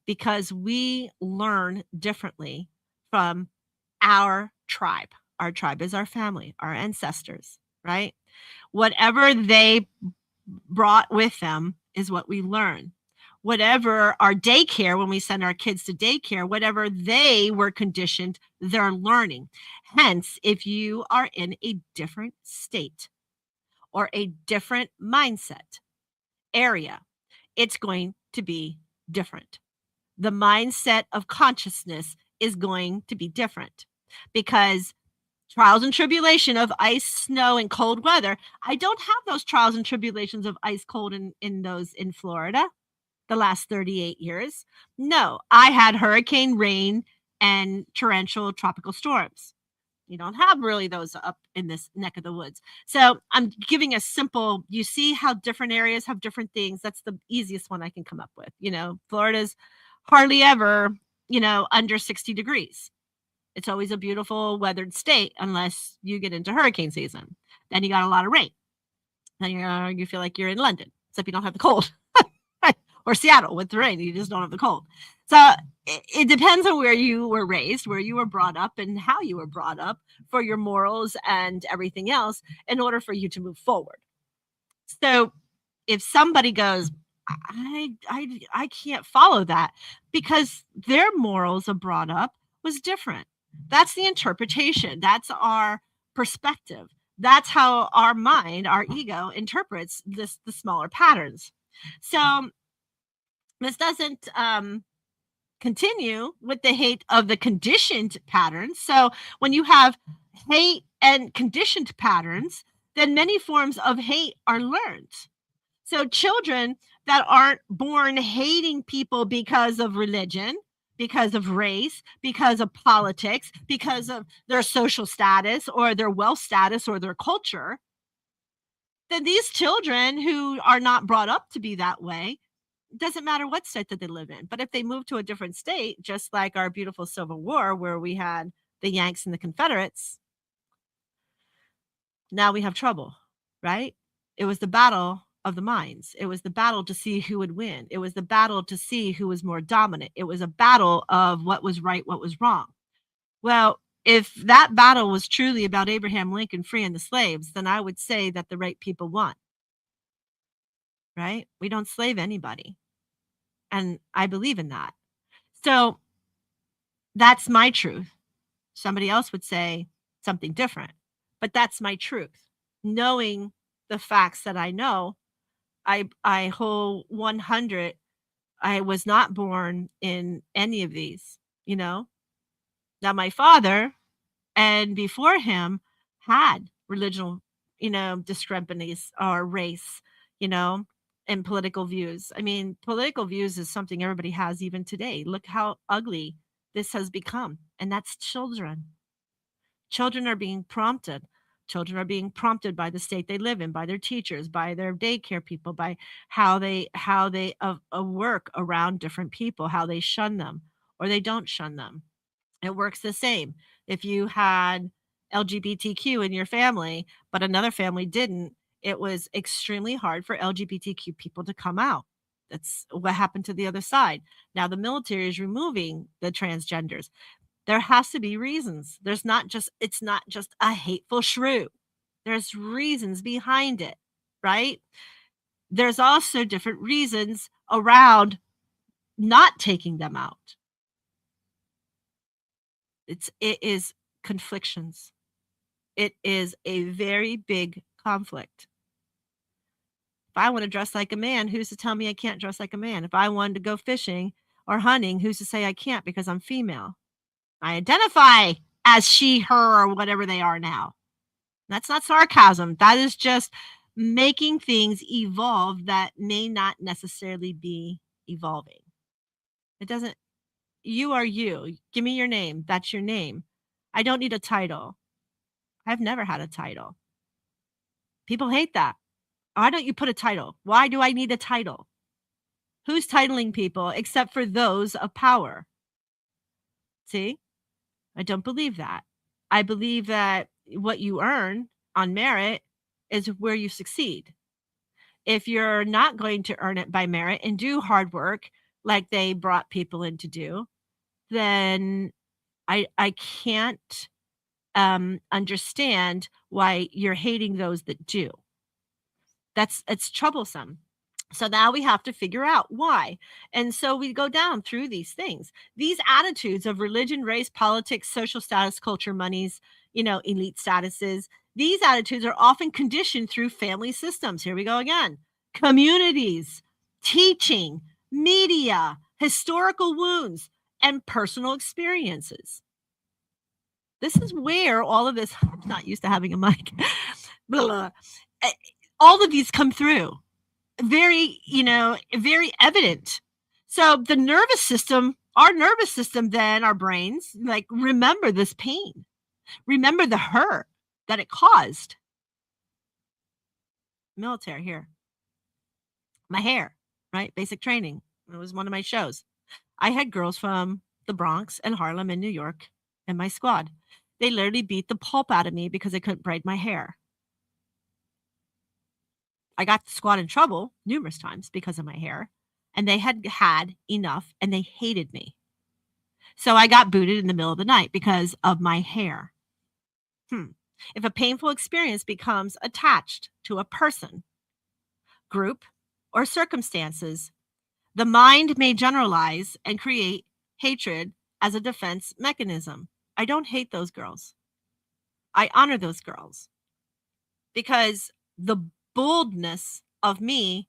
because we learn differently from our tribe. Our tribe is our family, our ancestors, right? Whatever they brought with them is what we learn. Whatever our daycare, when we send our kids to daycare, whatever they were conditioned, they're learning. Hence, if you are in a different state or a different mindset area, it's going to be different. The mindset of consciousness is going to be different because trials and tribulation of ice, snow, and cold weather. I don't have those trials and tribulations of ice, cold, in Florida the last 38 years. No, I had hurricane, rain, and torrential tropical storms. You don't have really those up in this neck of the woods. So I'm giving a simple, you see how different areas have different things. That's the easiest one I can come up with. Florida's hardly ever, under 60 degrees. It's always a beautiful weathered state unless you get into hurricane season. Then you got a lot of rain. Then you feel like you're in London, except you don't have the cold. Or Seattle with the rain. You just don't have the cold. So it depends on where you were raised, where you were brought up, and how you were brought up for your morals and everything else in order for you to move forward. So if somebody goes, I can't follow that because their morals are brought up was different. That's the interpretation. That's our perspective. That's how our mind, our ego interprets the smaller patterns. So this doesn't continue with the hate of the conditioned patterns. So when you have hate and conditioned patterns, then many forms of hate are learned. So children that aren't born hating people because of religion, because of race, because of politics, because of their social status or their wealth status or their culture, then these children who are not brought up to be that way, doesn't matter what state that they live in. But if they move to a different state, just like our beautiful Civil War, where we had the Yanks and the Confederates, now we have trouble, right? It was the battle of the minds. It was the battle to see who would win. It was the battle to see who was more dominant. It was a battle of what was right, what was wrong. Well, if that battle was truly about Abraham Lincoln freeing the slaves, then I would say that the right people won. Right? We don't slave anybody. And I believe in that. So that's my truth. Somebody else would say something different, but that's my truth. Knowing the facts that I know, I hold 100. I was not born in any of these, Now my father and before him had religious, discrepancies or race, and political views. I mean, political views is something everybody has even today. Look how ugly this has become. And that's children. Children are being prompted. Children are being prompted by the state they live in, by their teachers, by their daycare people, by how they work around different people, how they shun them or they don't shun them. It works the same. If you had LGBTQ in your family, but another family didn't, it was extremely hard for LGBTQ people to come out. That's what happened to the other side. Now the military is removing the transgenders. There has to be reasons. It's not just a hateful shrew. There's reasons behind it, right? There's also different reasons around not taking them out. It is conflictions. It is a very big conflict. If I want to dress like a man, who's to tell me I can't dress like a man? If I wanted to go fishing or hunting, who's to say I can't because I'm female? I identify as she, her, or whatever they are now. That's not sarcasm. That is just making things evolve that may not necessarily be evolving. It doesn't, you are you. Give me your name. That's your name. I don't need a title. I've never had a title. People hate that. Why don't you put a title? Why do I need a title? Who's titling people except for those of power? See? I don't believe that. I believe that what you earn on merit is where you succeed. If you're not going to earn it by merit and do hard work like they brought people in to do, then I can't understand why you're hating those that do. It's troublesome. So now we have to figure out why. And so we go down through these things. These attitudes of religion, race, politics, social status, culture, monies, elite statuses, these attitudes are often conditioned through family systems. Here we go again. Communities, teaching, media, historical wounds, and personal experiences. This is where all of this, I'm not used to having a mic, all of these come through. Very, very evident. So the nervous system, our nervous system, then our brains, like, remember this pain, remember the hurt that it caused. Military here. My hair, right? Basic training. It was one of my shows. I had girls from the Bronx and Harlem and New York in my squad. They literally beat the pulp out of me because I couldn't braid my hair. I got the squad in trouble numerous times because of my hair, and they had had enough and they hated me. So I got booted in the middle of the night because of my hair. If a painful experience becomes attached to a person, group, or circumstances, the mind may generalize and create hatred as a defense mechanism. I don't hate those girls. I honor those girls because the boldness of me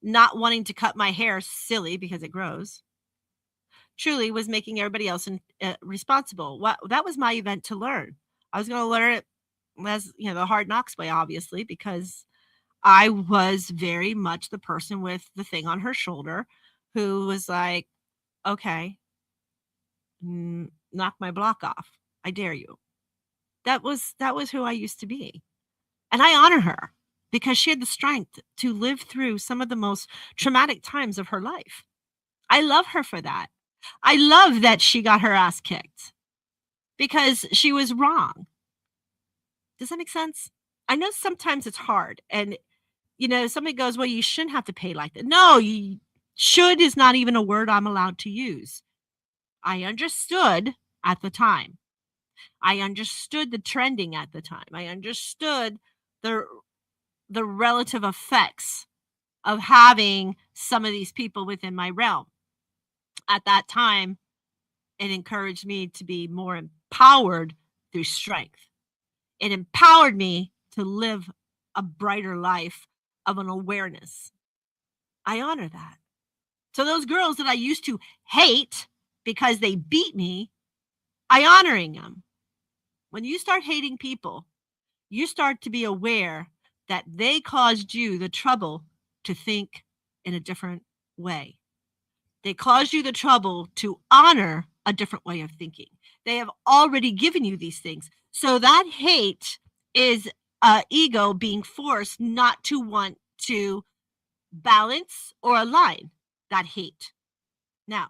not wanting to cut my hair silly because it grows truly was making everybody else responsible. That was my event to learn. I was going to learn it as the hard knocks way, obviously, because I was very much the person with the thing on her shoulder who was like, okay, knock my block off. I dare you. That was who I used to be. And I honor her because she had the strength to live through some of the most traumatic times of her life. I love her for that. I love that she got her ass kicked because she was wrong. Does that make sense? I know sometimes it's hard. And, somebody goes, well, you shouldn't have to pay like that. No, should is not even a word I'm allowed to use. I understood at the time. I understood the trending at the time. I understood the relative effects of having some of these people within my realm. At that time, it encouraged me to be more empowered through strength. It empowered me to live a brighter life of an awareness. I honor that. So those girls that I used to hate because they beat me, I honoring them. When you start hating people, you start to be aware that they caused you the trouble to think in a different way. They caused you the trouble to honor a different way of thinking. They have already given you these things. So that hate is ego being forced not to want to balance or align that hate. Now,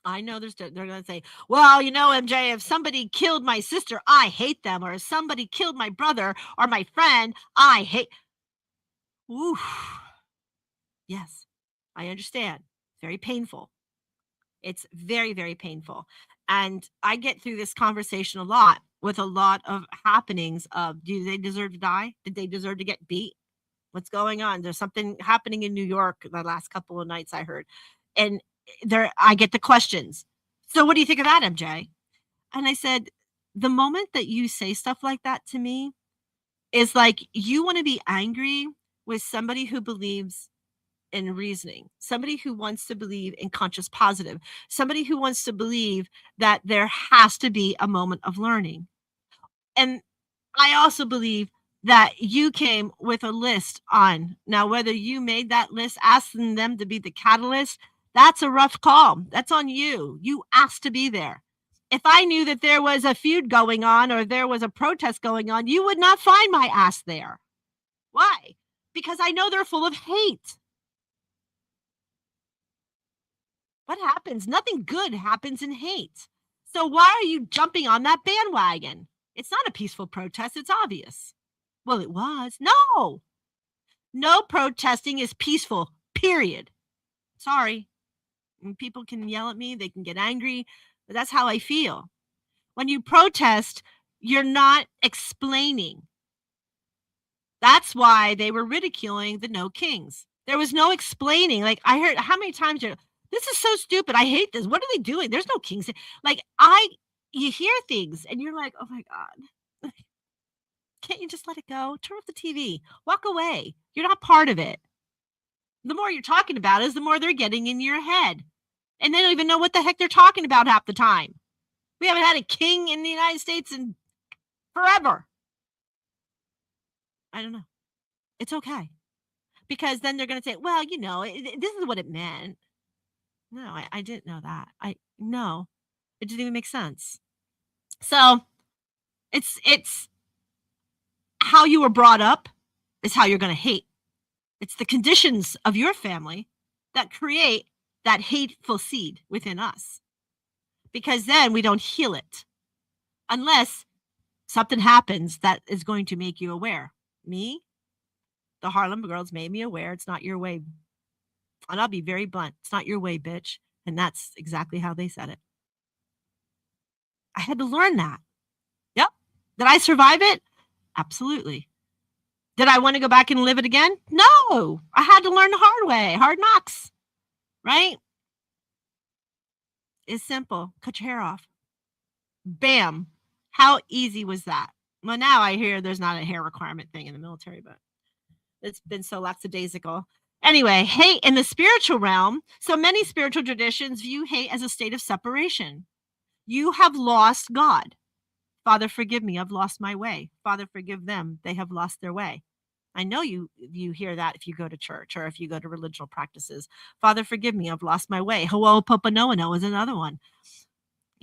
I know they're going to say, well, MJ, if somebody killed my sister, I hate them. Or if somebody killed my brother or my friend, I hate. Ooh. Yes, I understand. Very painful. It's very, very painful. And I get through this conversation a lot with a lot of happenings of, do they deserve to die? Did they deserve to get beat? What's going on? There's something happening in New York the last couple of nights I heard. And I get the questions. So what do you think of that, MJ? And I said, the moment that you say stuff like that to me is like you want to be angry with somebody who believes in reasoning, somebody who wants to believe in conscious positive, somebody who wants to believe that there has to be a moment of learning. And I also believe that you came with a list on. Now, whether you made that list asking them to be the catalyst, that's a rough call. That's on you. You asked to be there. If I knew that there was a feud going on or there was a protest going on, you would not find my ass there. Why? Because I know they're full of hate. What happens? Nothing good happens in hate. So why are you jumping on that bandwagon? It's not a peaceful protest. It's obvious. Well, it was. No protesting is peaceful, period. Sorry. People can yell at me. They can get angry. But that's how I feel. When you protest, you're not explaining. That's why they were ridiculing the no kings. There was no explaining. Like, I heard how many times this is so stupid. I hate this. What are they doing? There's no kings. Like, you hear things and you're like, oh my God. Can't you just let it go? Turn off the TV. Walk away. You're not part of it. The more you're talking about it, the more they're getting in your head. And they don't even know what the heck they're talking about half the time. We haven't had a king in the United States in forever. I don't know. It's okay. Because then they're going to say, well, this is what it meant. No, I didn't know that. No, it didn't even make sense. So it's how you were brought up is how you're going to hate. It's the conditions of your family that create that hateful seed within us. Because then we don't heal it unless something happens that is going to make you aware. Me, the Harlem girls made me aware it's not your way. And I'll be very blunt. It's not your way, bitch. And that's exactly how they said it. I had to learn that. Yep. Did I survive it? Absolutely. Did I want to go back and live it again? No. I had to learn the hard way. Hard knocks. Right? It's simple. Cut your hair off. Bam. How easy was that? Well, now I hear there's not a hair requirement thing in the military, but it's been so lackadaisical. Anyway, hate in the spiritual realm. So many spiritual traditions view hate as a state of separation. You have lost God. Father, forgive me. I've lost my way. Father, forgive them. They have lost their way. I know you hear that if you go to church or if you go to religious practices. Father, forgive me. I've lost my way. Ho'oponopono is another one.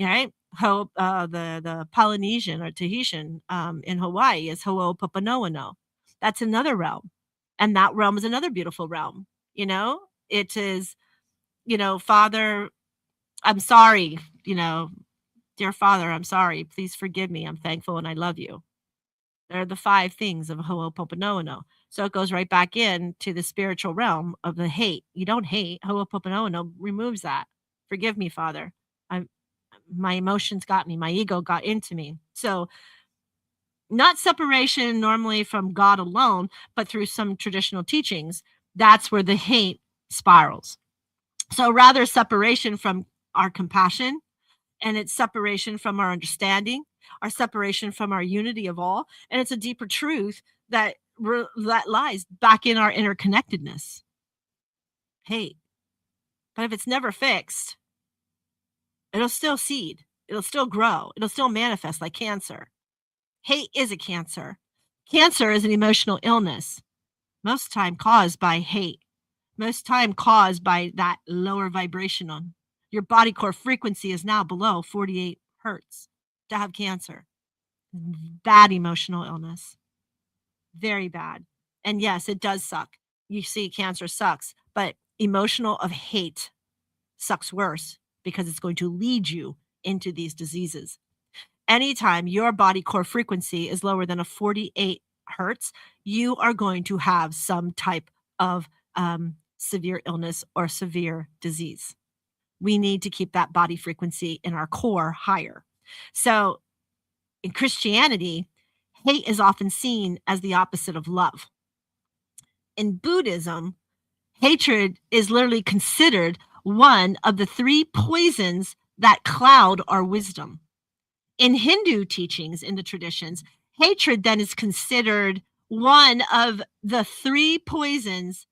All right. The Polynesian or Tahitian in Hawaii is Ho'oponopono. That's another realm. And that realm is another beautiful realm. It is, Father, I'm sorry, dear Father, I'm sorry. Please forgive me. I'm thankful and I love you. They're the 5 things of Ho'oponopono. So it goes right back into the spiritual realm of the hate. You don't hate. Ho'oponopono removes that. Forgive me, Father. My emotions got me. My ego got into me. So not separation normally from God alone, but through some traditional teachings. That's where the hate spirals. So rather separation from our compassion, and it's separation from our understanding, our separation from our unity of all. And it's a deeper truth that lies back in our interconnectedness. Hate. But if it's never fixed, it'll still seed. It'll still grow. It'll still manifest like cancer. Hate is a cancer. Cancer is an emotional illness, most time caused by hate, most time caused by that lower vibration on. Your body core frequency is now below 48 hertz to have cancer. Bad emotional illness. Very bad. And yes, it does suck. You see, cancer sucks, but emotional of hate sucks worse because it's going to lead you into these diseases. Anytime your body core frequency is lower than a 48 hertz, you are going to have some type of severe illness or severe disease. We need to keep that body frequency in our core higher. So in Christianity, hate is often seen as the opposite of love. In Buddhism, hatred is literally considered one of the 3 poisons that cloud our wisdom. In Hindu teachings, in the traditions, hatred then is considered one of the 3 poisons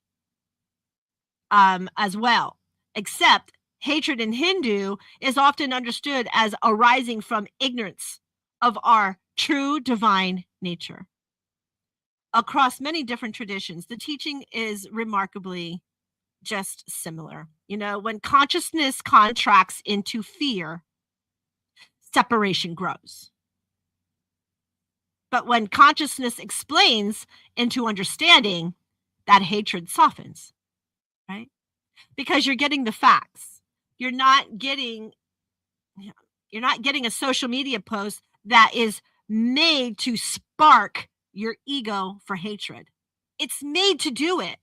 as well, except hatred in Hindu is often understood as arising from ignorance of our true divine nature. Across many different traditions, the teaching is remarkably just similar. When consciousness contracts into fear, separation grows. But when consciousness explains into understanding, that hatred softens, right? Because you're getting the facts. You're not getting a social media post that is made to spark your ego for hatred. It's made to do it.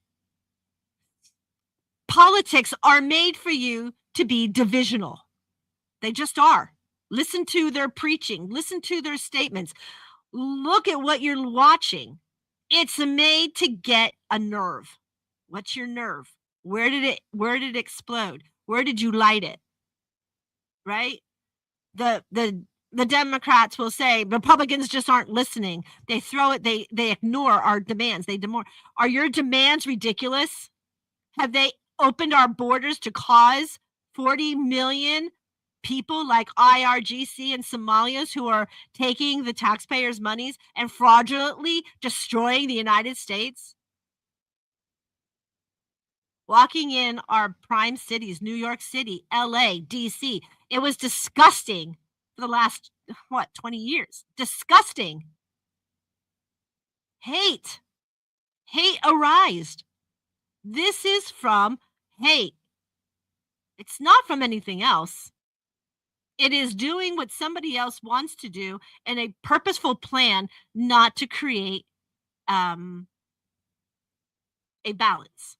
Politics are made for you to be divisional. They just are. Listen to their preaching. Listen to their statements. Look at what you're watching. It's made to get a nerve. What's your nerve? Where did it explode? Where did you light it? Right? The Democrats will say Republicans just aren't listening. They throw it, they ignore our demands. Are your demands ridiculous? Have they opened our borders to cause 40 million people like IRGC and Somalians who are taking the taxpayers' monies and fraudulently destroying the United States? Walking in our prime cities, New York City, LA, DC, it was disgusting for the last, 20 years. Disgusting. Hate arised. This is from hate. It's not from anything else. It is doing what somebody else wants to do in a purposeful plan not to create a balance.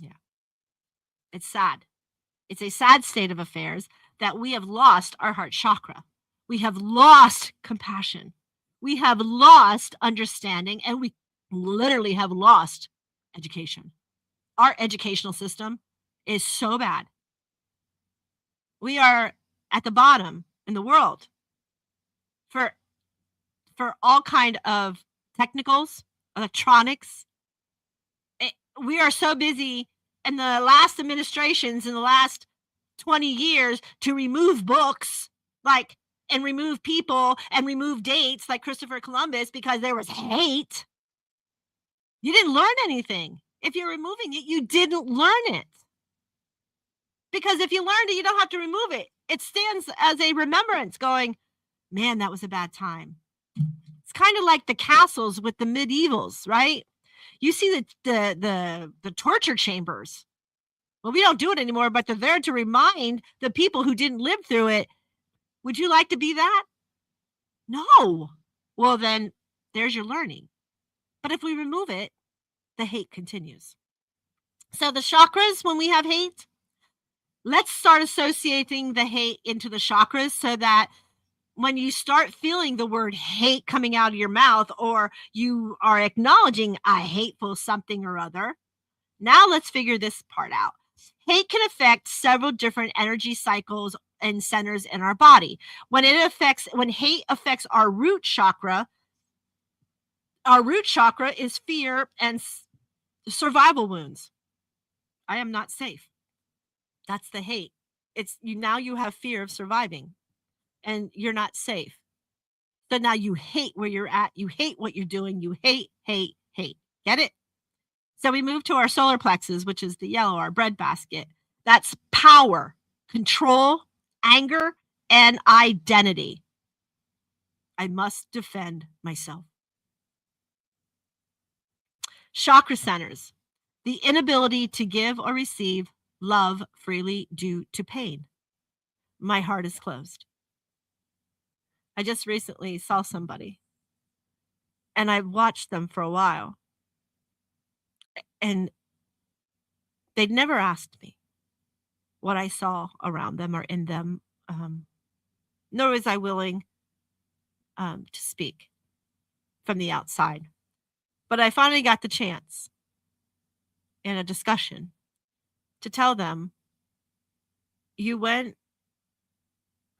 Yeah. It's sad. It's a sad state of affairs that we have lost our heart chakra. We have lost compassion. We have lost understanding, and we literally have lost education. Our educational system is so bad. We are at the bottom in the world for all kind of technicals, electronics. We are so busy in the last administrations in the last 20 years to remove books, and remove people and remove dates like Christopher Columbus because there was hate. You didn't learn anything. If you're removing it, you didn't learn it. Because if you learned it, you don't have to remove it. It stands as a remembrance going, man, that was a bad time. It's kind of like the castles with the medievals, right? You see the torture chambers. Well, we don't do it anymore, but they're there to remind the people who didn't live through it. Would you like to be that? No. Well, then there's your learning. But if we remove it, the hate continues. So the chakras, when we have hate, let's start associating the hate into the chakras so that when you start feeling the word hate coming out of your mouth, or you are acknowledging a hateful something or other, now let's figure this part out. Hate can affect several different energy cycles and centers in our body. When hate affects our root chakra is fear and survival wounds. I am not safe. That's the hate. It's you have fear of surviving and you're not safe. So now you hate where you're at. You hate what you're doing. You hate. Get it? So we move to our solar plexus, which is the yellow, our breadbasket. That's power, control, anger, and identity. I must defend myself. Chakra centers, the inability to give or receive love freely due to pain. My heart is closed. I just recently saw somebody, and I watched them for a while, and they'd never asked me what I saw around them or in them, nor was I willing to speak from the outside. But I finally got the chance in a discussion to tell them, you went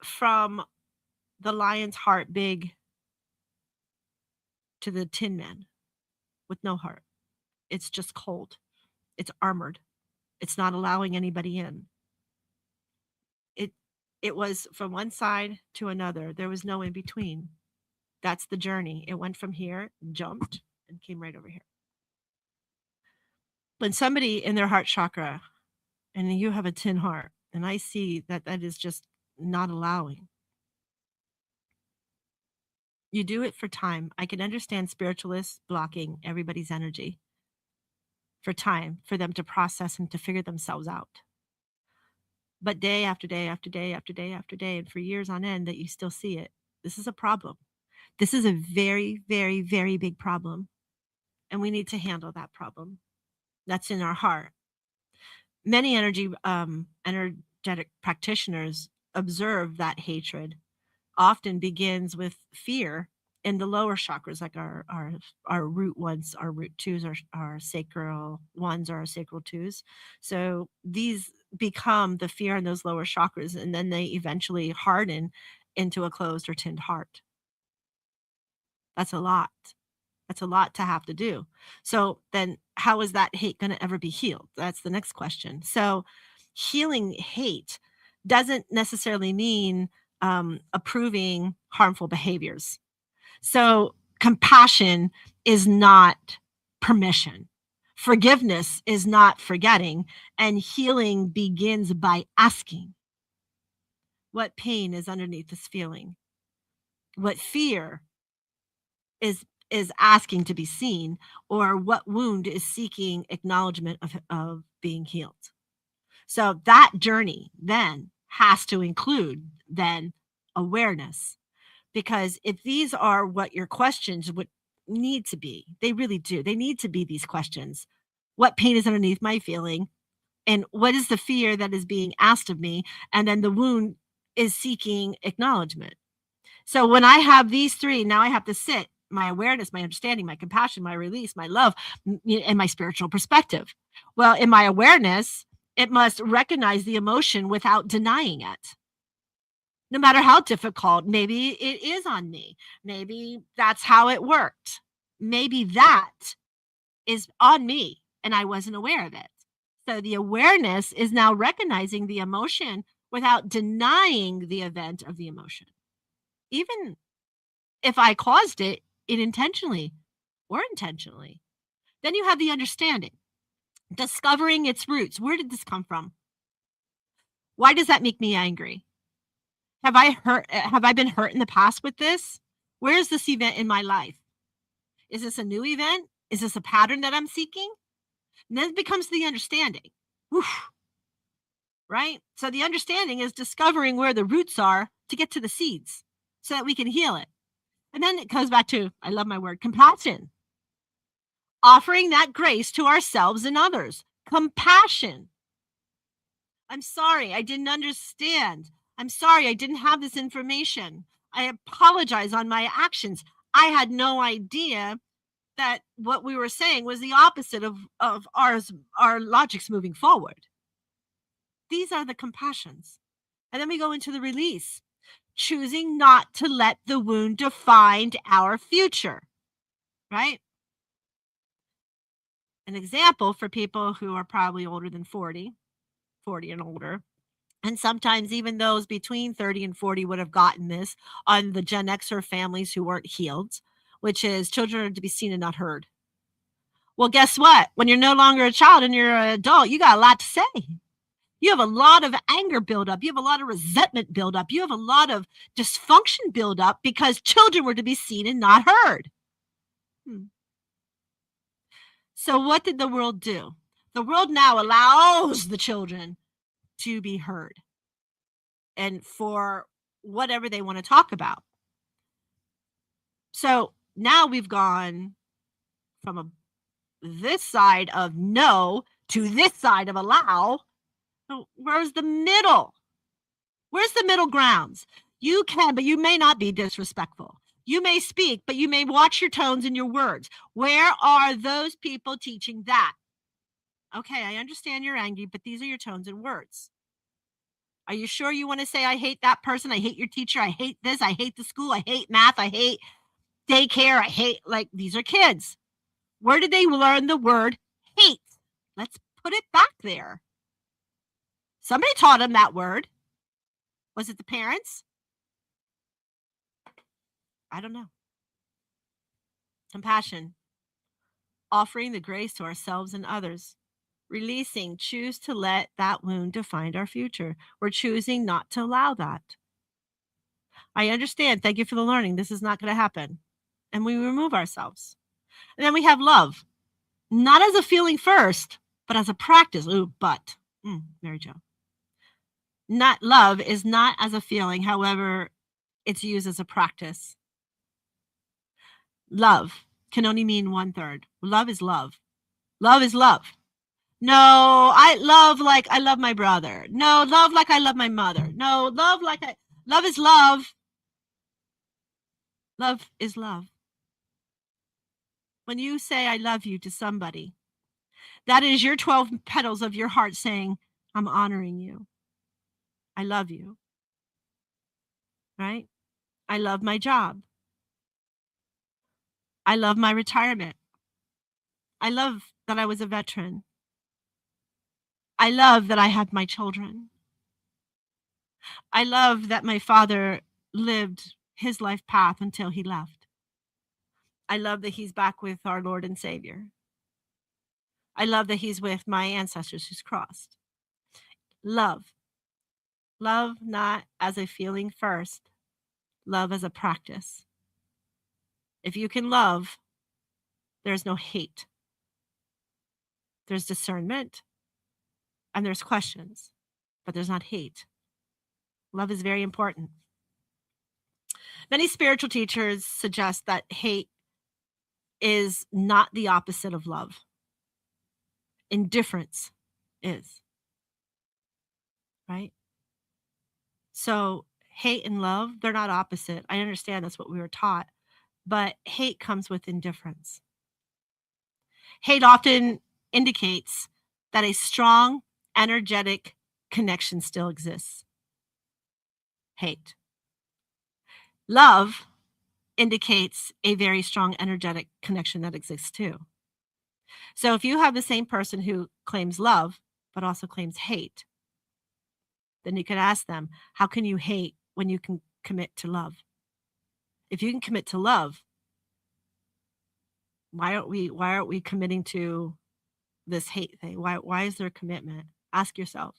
from the lion's heart big to the Tin Man with no heart. It's just cold. It's armored. It's not allowing anybody in. It was from one side to another. There was no in between. That's the journey. It went from here, jumped, and came right over here. When somebody in their heart chakra, and you have a tin heart, and I see that is just not allowing. You do it for time. I can understand spiritualists blocking everybody's energy for time, for them to process and to figure themselves out. But day after day after day after day after day, and for years on end, that you still see it. This is a problem. This is a very, very, very big problem. And we need to handle that problem. That's in our heart. Many energetic practitioners observe that hatred often begins with fear in the lower chakras, like our root ones, our root twos, our sacral ones, our sacral twos. So these become the fear in those lower chakras, and then they eventually harden into a closed or tinned heart. That's a lot. That's a lot to have to do. So then how is that hate going to ever be healed? That's the next question. So healing hate doesn't necessarily mean approving harmful behaviors. So compassion is not permission. Forgiveness is not forgetting. And healing begins by asking, what pain is underneath this feeling? What fear is asking to be seen, or what wound is seeking acknowledgement of being healed? So that journey then has to include then awareness, because if these are what your questions would need to be, they really do. They need to be these questions. What pain is underneath my feeling? And what is the fear that is being asked of me? And then the wound is seeking acknowledgement. So when I have these three, now I have to sit my awareness, my understanding, my compassion, my release, my love, and my spiritual perspective. Well, in my awareness, it must recognize the emotion without denying it. No matter how difficult, maybe it is on me. Maybe that's how it worked. Maybe that is on me and I wasn't aware of it. So the awareness is now recognizing the emotion without denying the event of the emotion. Even if I caused it intentionally or intentionally. Then you have the understanding, discovering its roots. Where did this come from? Why does that make me angry? Have I been hurt in the past with this? Where is this event in my life? Is this a new event? Is this a pattern that I'm seeking? And then it becomes the understanding. Oof. Right? So the understanding is discovering where the roots are to get to the seeds so that we can heal it. And then it goes back to, I love my word, compassion. Offering that grace to ourselves and others. Compassion. I'm sorry, I didn't understand. I'm sorry, I didn't have this information. I apologize on my actions. I had no idea that what we were saying was the opposite of our logics moving forward. These are the compassions. And then we go into the release. Choosing not to let the wound define our future, right? An example for people who are probably older than 40 and older, and sometimes even those between 30 and 40 would have gotten this on the Gen Xer families who weren't healed, which is children are to be seen and not heard. Well, guess what? When you're no longer a child and you're an adult, you got a lot to say. You have a lot of anger buildup. You have a lot of resentment buildup. You have a lot of dysfunction buildup because children were to be seen and not heard. So what did the world do? The world now allows the children to be heard and for whatever they want to talk about. So now we've gone from this side of no to this side of allow. Where's the middle? Where's the middle grounds? You can, but you may not be disrespectful. You may speak, but you may watch your tones and your words. Where are those people teaching that? Okay, I understand you're angry, but these are your tones and words. Are you sure you want to say, I hate that person, I hate your teacher, I hate this, I hate the school, I hate math, I hate daycare, I hate, like, these are kids. Where did they learn the word hate? Let's put it back there. Somebody taught them that word. Was it the parents? I don't know. Compassion. Offering the grace to ourselves and others. Releasing. Choose to let that wound define our future. We're choosing not to allow that. I understand. Thank you for the learning. This is not going to happen. And we remove ourselves. And then we have love. Not as a feeling first, but as a practice. Ooh, but. Mary Jo. Not love is not as a feeling. However, it's used as a practice. Love can only mean 1/3. Love is love. Love is love. No, I love my brother. No, love like I love my mother. No, love is love. Love is love. When you say I love you to somebody, that is your 12 petals of your heart saying, I'm honoring you. I love you. Right? I love my job. I love my retirement. I love that I was a veteran. I love that I had my children. I love that my father lived his life path until he left. I love that he's back with our Lord and Savior. I love that he's with my ancestors who's crossed. Love. Love not as a feeling first. Love as a practice. If you can love, there's no hate. There's discernment and there's questions, but there's not hate. Love is very important. Many spiritual teachers suggest that hate is not the opposite of love. Indifference is. Right? So hate and love, they're not opposite. I understand that's what we were taught, but hate comes with indifference. Hate often indicates that a strong, energetic connection still exists. Hate. Love indicates a very strong, energetic connection that exists too. So if you have the same person who claims love, but also claims hate, then you can ask them, how can you hate when you can commit to love? If you can commit to love, why aren't we committing to this hate thing? Why is there commitment? Ask yourself.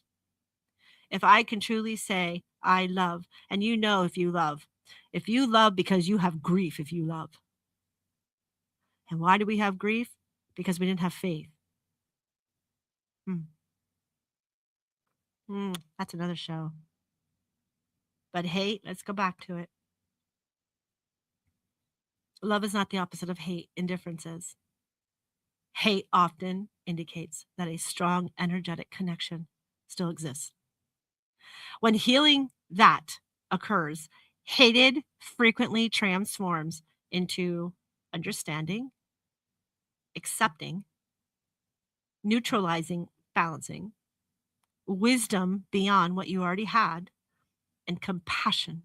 If I can truly say I love, and you know if you love because you have grief, if you love. And why do we have grief? Because we didn't have faith. That's another show. But hate, let's go back to it. Love is not the opposite of hate. Indifference is. Hate often indicates that a strong, energetic connection still exists. When healing that occurs, hated frequently transforms into understanding, accepting, neutralizing, balancing, wisdom beyond what you already had, and compassion.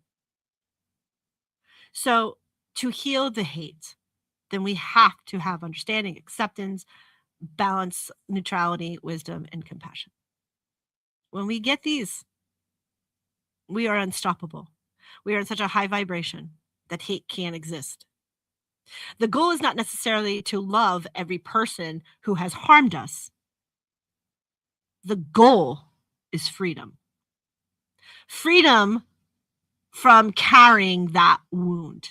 So to heal the hate, then we have to have understanding, acceptance, balance, neutrality, wisdom, and compassion. When we get these, we are unstoppable. We are in such a high vibration that hate can't exist. The goal is not necessarily to love every person who has harmed us. The goal is freedom. Freedom from carrying that wound.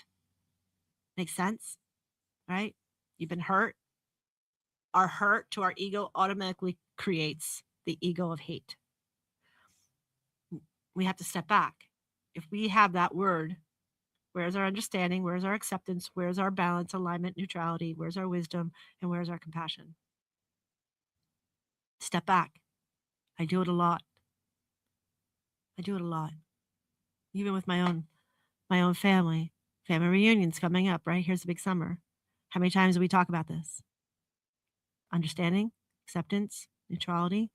Makes sense? Right? You've been hurt. Our hurt to our ego automatically creates the ego of hate. We have to step back. If we have that word, where's our understanding? Where's our acceptance? Where's our balance, alignment, neutrality? Where's our wisdom? And where's our compassion? Step back. I do it a lot. Even with my own family reunions coming up, right? Here's the big summer. How many times do we talk about this? Understanding, acceptance, neutrality,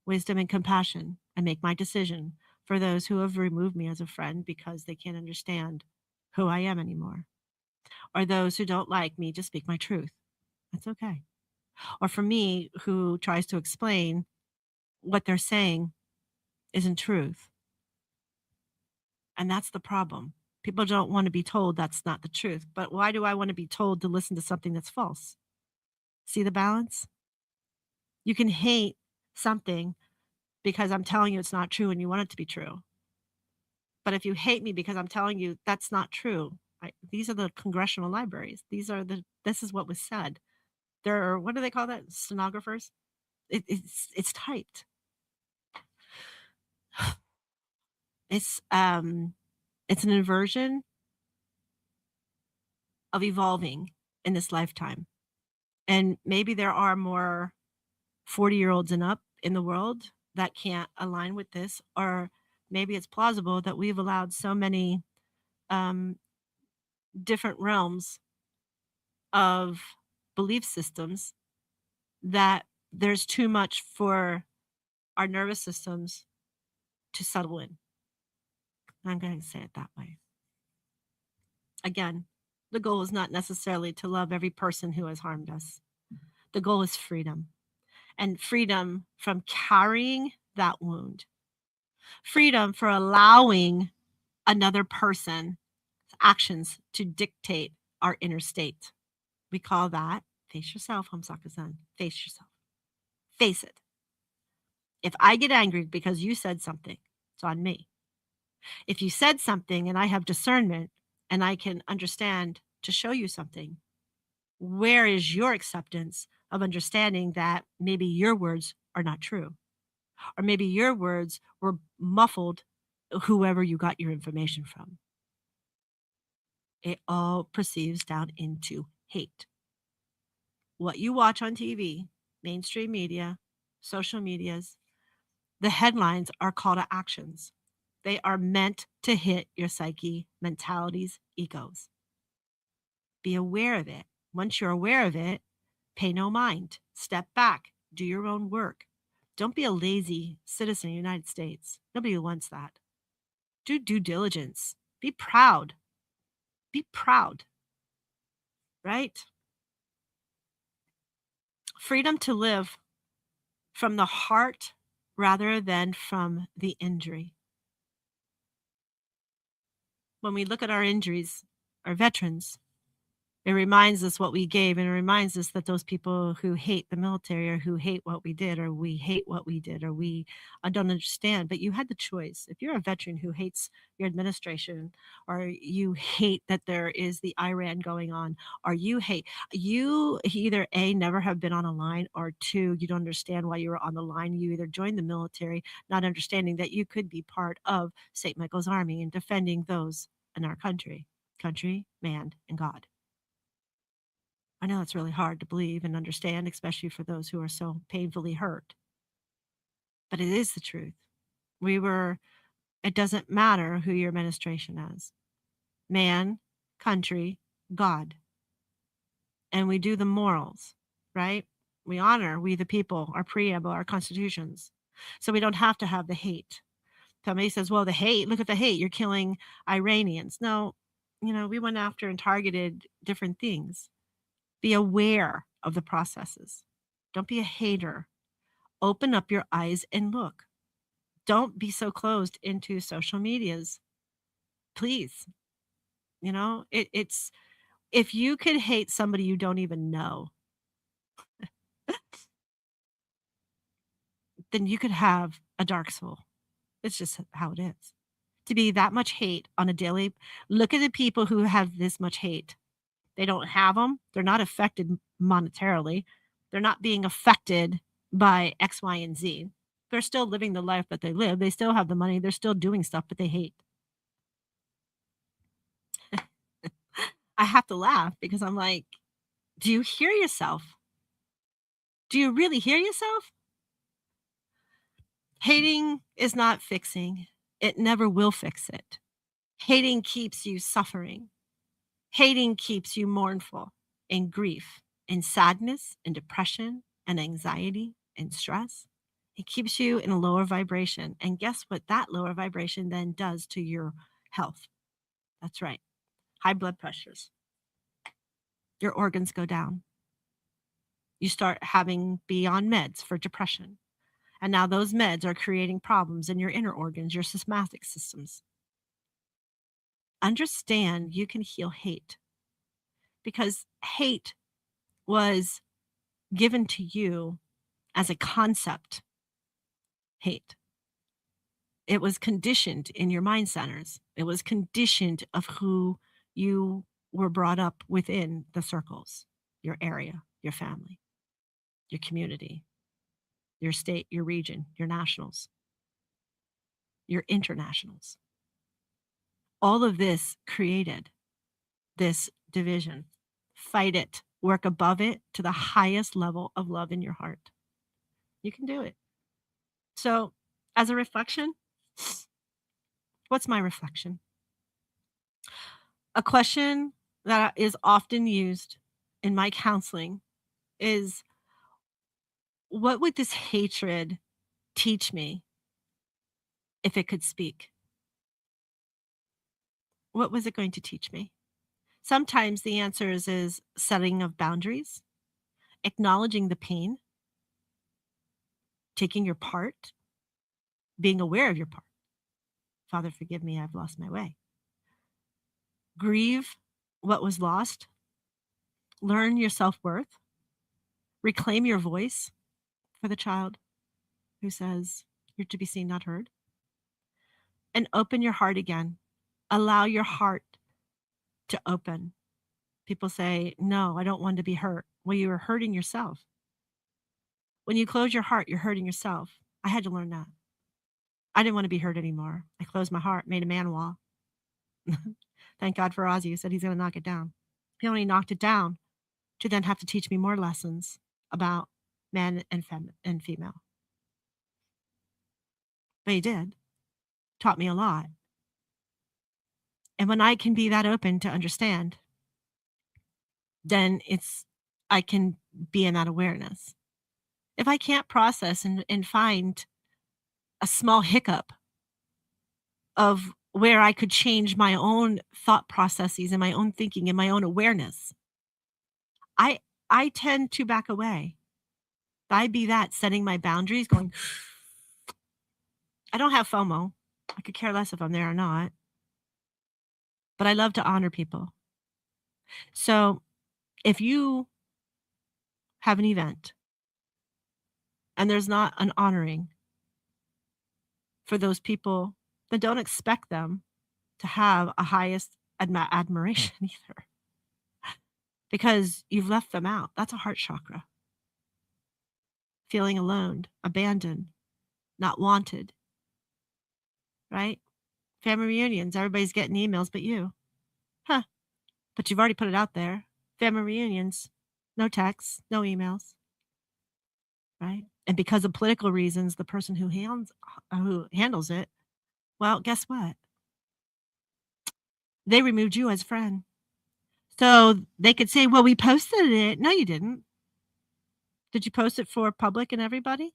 wisdom, and compassion. I make my decision for those who have removed me as a friend because they can't understand who I am anymore. Or those who don't like me, just speak my truth. That's okay. Or for me, who tries to explain what they're saying isn't truth. And that's the problem. People don't want to be told that's not the truth. But why do I want to be told to listen to something that's false? See the balance? You can hate something because I'm telling you it's not true and you want it to be true. But if you hate me because I'm telling you that's not true, these are the congressional libraries. This is what was said. There are, what do they call that? Stenographers? It's typed. It's an inversion of evolving in this lifetime. And maybe there are more 40-year-olds and up in the world that can't align with this, or maybe it's plausible that we've allowed so many different realms of belief systems that there's too much for our nervous systems to settle in. I'm going to say it that way. Again, the goal is not necessarily to love every person who has harmed us. The goal is freedom, and freedom from carrying that wound, freedom for allowing another person's actions to dictate our inner state. We call that face yourself, Hamsaka-san. Face yourself. Face it. If I get angry because you said something, it's on me. If you said something and I have discernment and I can understand to show you something, where is your acceptance of understanding that maybe your words are not true? Or maybe your words were muffled, whoever you got your information from. It all perceives down into hate. What you watch on TV, mainstream media, social medias, the headlines are call to actions. They are meant to hit your psyche, mentalities, egos. Be aware of it. Once you're aware of it, pay no mind. Step back. Do your own work. Don't be a lazy citizen of the United States. Nobody wants that. Do due diligence. Be proud. Be proud. Right? Freedom to live from the heart rather than from the injury. When we look at our injuries, our veterans, it reminds us what we gave, and it reminds us that those people who hate the military, or who hate what we did, or we hate what we did, or we don't understand. But you had the choice. If you're a veteran who hates your administration, or you hate that there is the Iran going on, or you either A, never have been on a line, or two, you don't understand why you were on the line. You either joined the military, not understanding that you could be part of St. Michael's Army and defending those in our country, man, and God. I know it's really hard to believe and understand, especially for those who are so painfully hurt. But it is the truth. It doesn't matter who your administration is. Man, country, God. And we do the morals, right? We honor, we the people, our preamble, our constitutions. So we don't have to have the hate. Somebody says, well, the hate, look at the hate, you're killing Iranians. No, we went after and targeted different things. Be aware of the processes. Don't be a hater. Open up your eyes and look. Don't be so closed into social medias. Please. It's if you could hate somebody you don't even know, then you could have a dark soul. It's just how it is. To be that much hate on a daily, look at the people who have this much hate. They don't have them. They're not affected monetarily. They're not being affected by X, Y, and Z. They're still living the life that they live. They still have the money. They're still doing stuff, but they hate. I have to laugh because I'm like, do you hear yourself? Do you really hear yourself? Hating is not fixing. It never will fix it. Hating keeps you suffering. Hating keeps you mournful, in grief, in sadness, in depression, and anxiety, and stress. It keeps you in a lower vibration. And guess what that lower vibration then does to your health? That's right. High blood pressures. Your organs go down. You start be on meds for depression. And now those meds are creating problems in your inner organs, your somatic systems. Understand you can heal hate, because hate was given to you as a concept. Hate. It was conditioned in your mind centers. It was conditioned of who you were brought up within the circles, your area, your family, your community, your state, your region, your nationals, your internationals. All of this created this division. Fight it. Work above it to the highest level of love in your heart. You can do it. So, as a reflection, what's my reflection? A question that is often used in my counseling is, what would this hatred teach me if it could speak? What was it going to teach me? Sometimes the answer is setting of boundaries, acknowledging the pain, taking your part, being aware of your part. Father, forgive me, I've lost my way. Grieve what was lost. Learn your self-worth. Reclaim your voice for the child who says you're to be seen, not heard. And open your heart again. Allow your heart to open. People say, no, I don't want to be hurt. Well, you are hurting yourself. When you close your heart, you're hurting yourself. I had to learn that. I didn't want to be hurt anymore. I closed my heart, made a man wall. Thank God for Ozzy, who said he's going to knock it down. He only knocked it down to then have to teach me more lessons about man and female. But he did. Taught me a lot. And when I can be that open to understand, then I can be in that awareness. If I can't process and find a small hiccup of where I could change my own thought processes and my own thinking and my own awareness, I tend to back away. I be that, setting my boundaries, going, I don't have FOMO. I could care less if I'm there or not. But I love to honor people. So if you have an event and there's not an honoring for those people, then don't expect them to have a highest admiration either. Because you've left them out. That's a heart chakra. Feeling alone, abandoned, not wanted. Right? Family reunions, everybody's getting emails but you. Huh. But you've already put it out there. Family reunions, no texts, no emails. Right? And because of political reasons, the person who handles it, well, guess what? They removed you as friend. So they could say, well, we posted it. No, you didn't. Did you post it for public and everybody?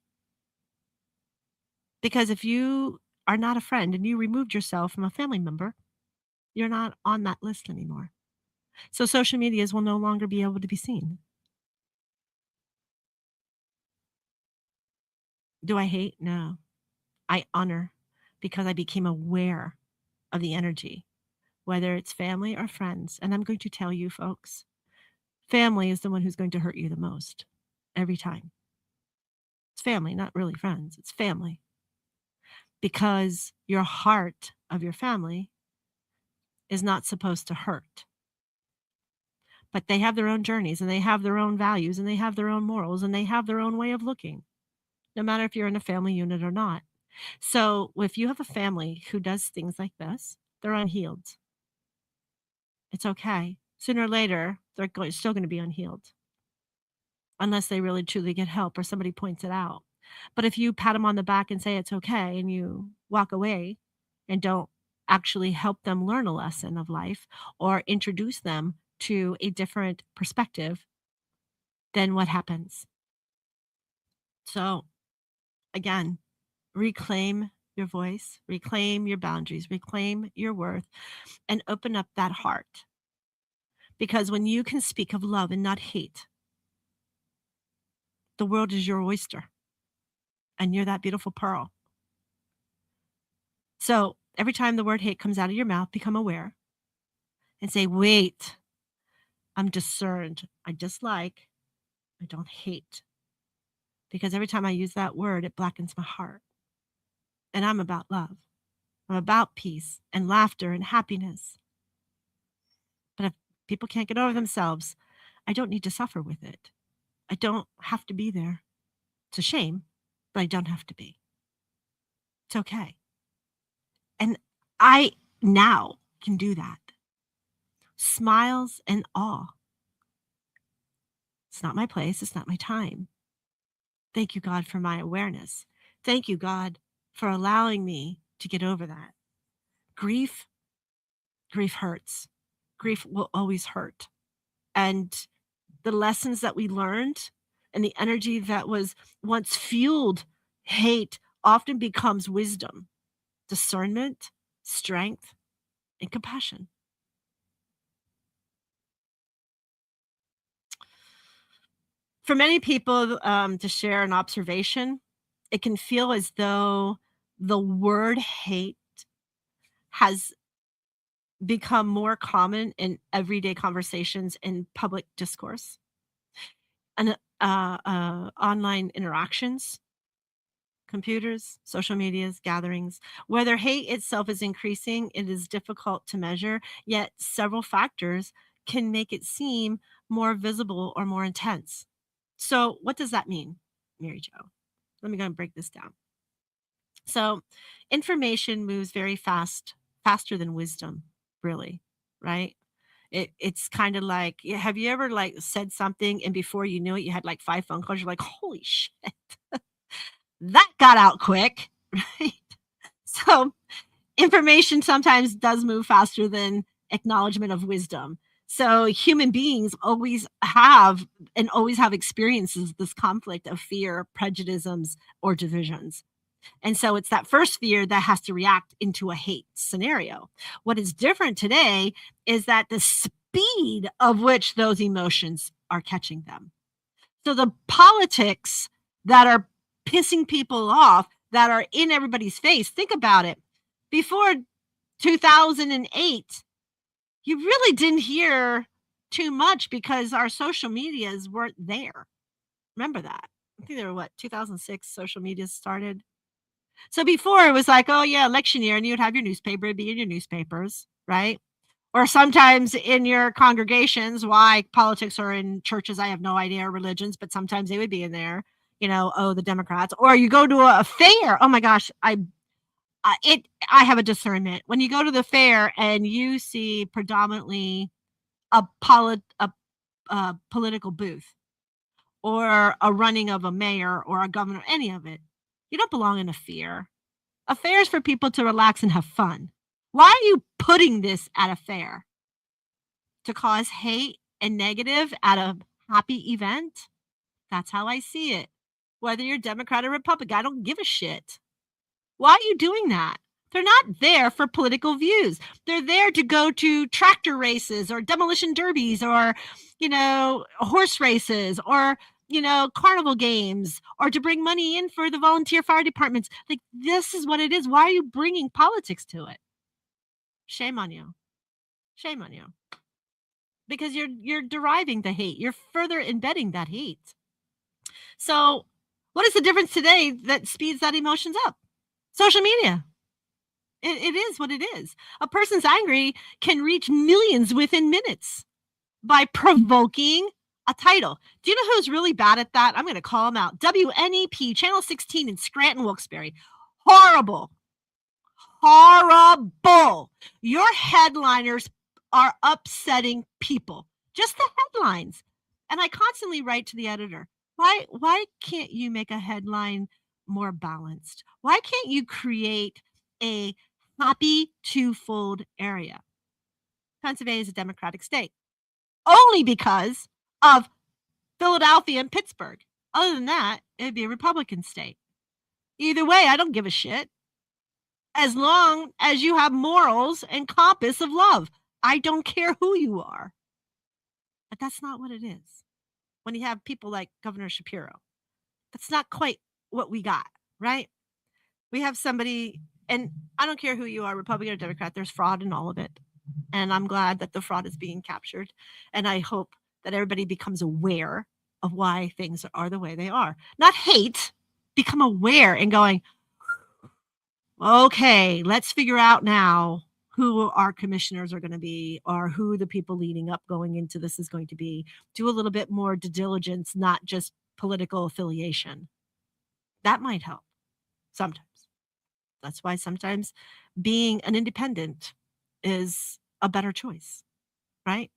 Because if you are not a friend and you removed yourself from a family member, you're not on that list anymore. So social medias will no longer be able to be seen. Do I hate? No. I honor, because I became aware of the energy, whether it's family or friends. And I'm going to tell you, folks, family is the one who's going to hurt you the most every time. It's family, not really friends. It's family. Because your heart of your family is not supposed to hurt. But they have their own journeys, and they have their own values, and they have their own morals, and they have their own way of looking, no matter if you're in a family unit or not. So if you have a family who does things like this, they're unhealed. It's okay. Sooner or later, they're still going to be unhealed, unless they really truly get help or somebody points it out. But if you pat them on the back and say it's okay, and you walk away and don't actually help them learn a lesson of life or introduce them to a different perspective, then what happens? So again, reclaim your voice, reclaim your boundaries, reclaim your worth, and open up that heart. Because when you can speak of love and not hate, the world is your oyster, and you're that beautiful pearl. So every time the word hate comes out of your mouth, become aware and say, wait, I'm discerned. I dislike, I don't hate. Because every time I use that word, it blackens my heart. And I'm about love. I'm about peace and laughter and happiness. But if people can't get over themselves, I don't need to suffer with it. I don't have to be there. It's a shame, but I don't have to be. It's okay. And I now can do that. Smiles and awe. It's not my place. It's not my time. Thank you, God, for my awareness. Thank you, God, for allowing me to get over that. Grief hurts. Grief will always hurt. And the lessons that we learned and the energy that was once fueled hate often becomes wisdom, discernment, strength, and compassion. For many people, to share an observation, it can feel as though the word hate has become more common in everyday conversations in public discourse and online interactions, computers, social medias, gatherings. Whether hate itself is increasing, it is difficult to measure, yet several factors can make it seem more visible or more intense. So, what does that mean, Mary Jo? Let me go and break this down. So, information moves very fast, faster than wisdom, really, right? It's kind of like, have you ever like said something and before you knew it, you had like 5 phone calls? You're like, holy shit, that got out quick, right? So, information sometimes does move faster than acknowledgement of wisdom. So human beings always have experiences this conflict of fear, prejudices, or divisions. And so it's that first fear that has to react into a hate scenario. What is different today is that the speed of which those emotions are catching them. So the politics that are pissing people off, that are in everybody's face, think about it. Before 2008, you really didn't hear too much because our social medias weren't there. Remember that? I think they were 2006 social media started. So before it was like, oh yeah, election year, and you'd have your newspaper, it'd be in your newspapers, right? Or sometimes in your congregations, why politics are in churches, I have no idea, or religions, but sometimes they would be in there, the Democrats. Or you go to a fair. Oh my gosh, I have a discernment. When you go to the fair and you see predominantly a political booth or a running of a mayor or a governor, any of it, you don't belong in a fair. A fair is for people to relax and have fun. Why are you putting this at a fair? To cause hate and negative at a happy event? That's how I see it. Whether you're Democrat or Republican, I don't give a shit. Why are you doing that? They're not there for political views. They're there to go to tractor races or demolition derbies or, horse races or, carnival games or to bring money in for the volunteer fire departments. Like, this is what it is. Why are you bringing politics to it? Shame on you. Shame on you. Because you're deriving the hate. You're further embedding that hate. So what is the difference today that speeds that emotions up? Social media. It is what it is. A person's angry can reach millions within minutes by provoking a title. Do you know who's really bad at that? I'm going to call them out. WNEP, Channel 16 in Scranton, Wilkes-Barre. Horrible. Horrible. Your headliners are upsetting people. Just the headlines. And I constantly write to the editor, why can't you make a headline more balanced? Why can't you create a happy twofold area? Pennsylvania is a Democratic state. Only because of Philadelphia and Pittsburgh. Other than that, it'd be a Republican state. Either way, I don't give a shit. As long as you have morals and compass of love. I don't care who you are. But that's not what it is. When you have people like Governor Shapiro, that's not quite what we got, right? We have somebody, and I don't care who you are, Republican or Democrat, there's fraud in all of it. And I'm glad that the fraud is being captured. And I hope that everybody becomes aware of why things are the way they are. Not hate, become aware and going, okay, let's figure out now who our commissioners are going to be or who the people leading up going into this is going to be. Do a little bit more due diligence, not just political affiliation. That might help sometimes. That's why sometimes being an independent is a better choice, right?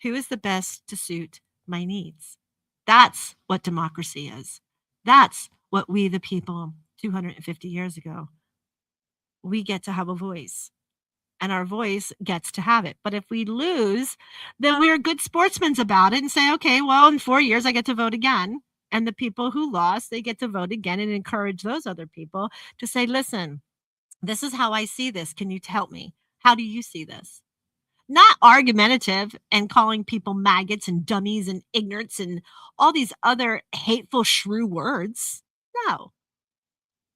Who is the best to suit my needs? That's what democracy is. That's what we, the people, 250 years ago, we get to have a voice. And our voice gets to have it. But if we lose, then we're good sportsmen about it and say, okay, well, in 4 years, I get to vote again. And the people who lost, they get to vote again and encourage those other people to say, listen, this is how I see this. Can you help me? How do you see this? Not argumentative and calling people maggots and dummies and ignorance and all these other hateful, shrew words. No.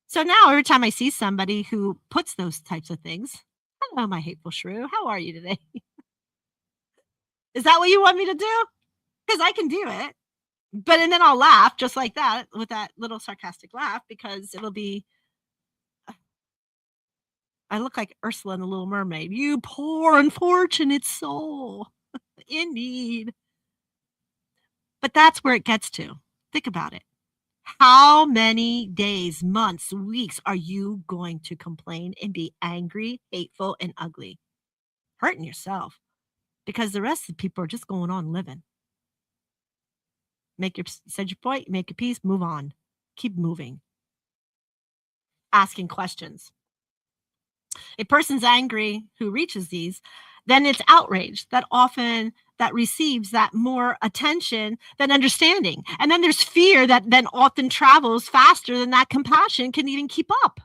So now every time I see somebody who puts those types of things, hello, my hateful shrew. How are you today? Is that what you want me to do? Because I can do it. But and then I'll laugh just like that with that little sarcastic laugh because it'll be, I look like Ursula in The Little Mermaid. You poor unfortunate soul in need. But that's where it gets to. Think about it. How many days, months, weeks are you going to complain and be angry, hateful, and ugly? Hurting yourself because the rest of the people are just going on living. Said your point, make your peace, move on. Keep moving. Asking questions. A person's angry who reaches these, then it's outrage that receives that more attention than understanding. And then there's fear that then often travels faster than that compassion can even keep up.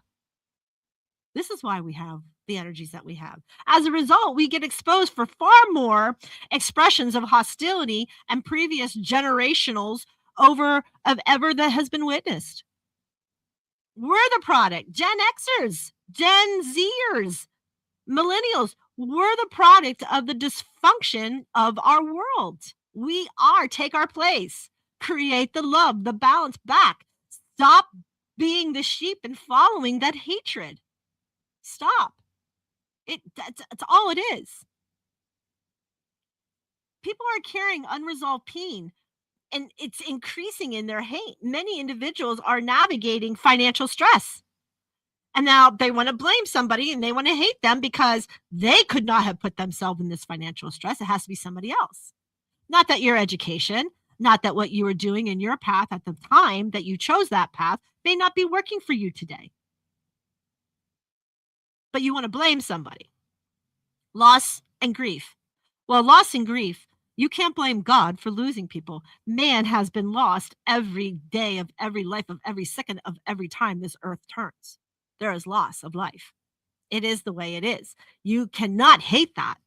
This is why we have the energies that we have. As a result, we get exposed for far more expressions of hostility and previous generationals of ever that has been witnessed. We're the product. Gen Xers, Gen Zers, millennials, we're the product of the dysfunction of our world. We are. Take our place. Create the love, the balance back. Stop being the sheep and following that hatred. Stop. That's all it is. People are carrying unresolved pain, and it's increasing in their hate. Many individuals are navigating financial stress. And now they want to blame somebody and they want to hate them because they could not have put themselves in this financial stress. It has to be somebody else. Not that your education, not that what you were doing in your path at the time that you chose that path may not be working for you today. But you want to blame somebody. Loss and grief. Well, loss and grief, you can't blame God for losing people. Man has been lost every day of every life of every second of every time this earth turns. There is loss of life. It is the way it is. You cannot hate that.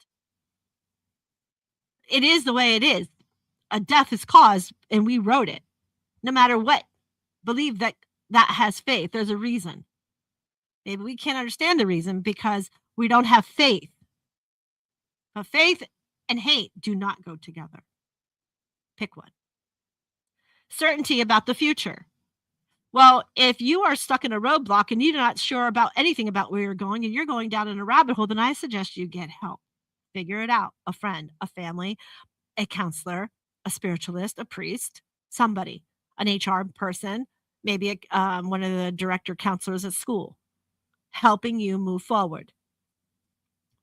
It is the way it is. A death is caused, and we wrote it. No matter what, believe that has faith. There's a reason. Maybe we can't understand the reason because we don't have faith. But faith and hate do not go together. Pick one. Certainty about the future. Well, if you are stuck in a roadblock and you're not sure about anything about where you're going and you're going down in a rabbit hole, then I suggest you get help. Figure it out. A friend, a family, a counselor, a spiritualist, a priest, somebody, an HR person, maybe one of the director counselors at school, helping you move forward.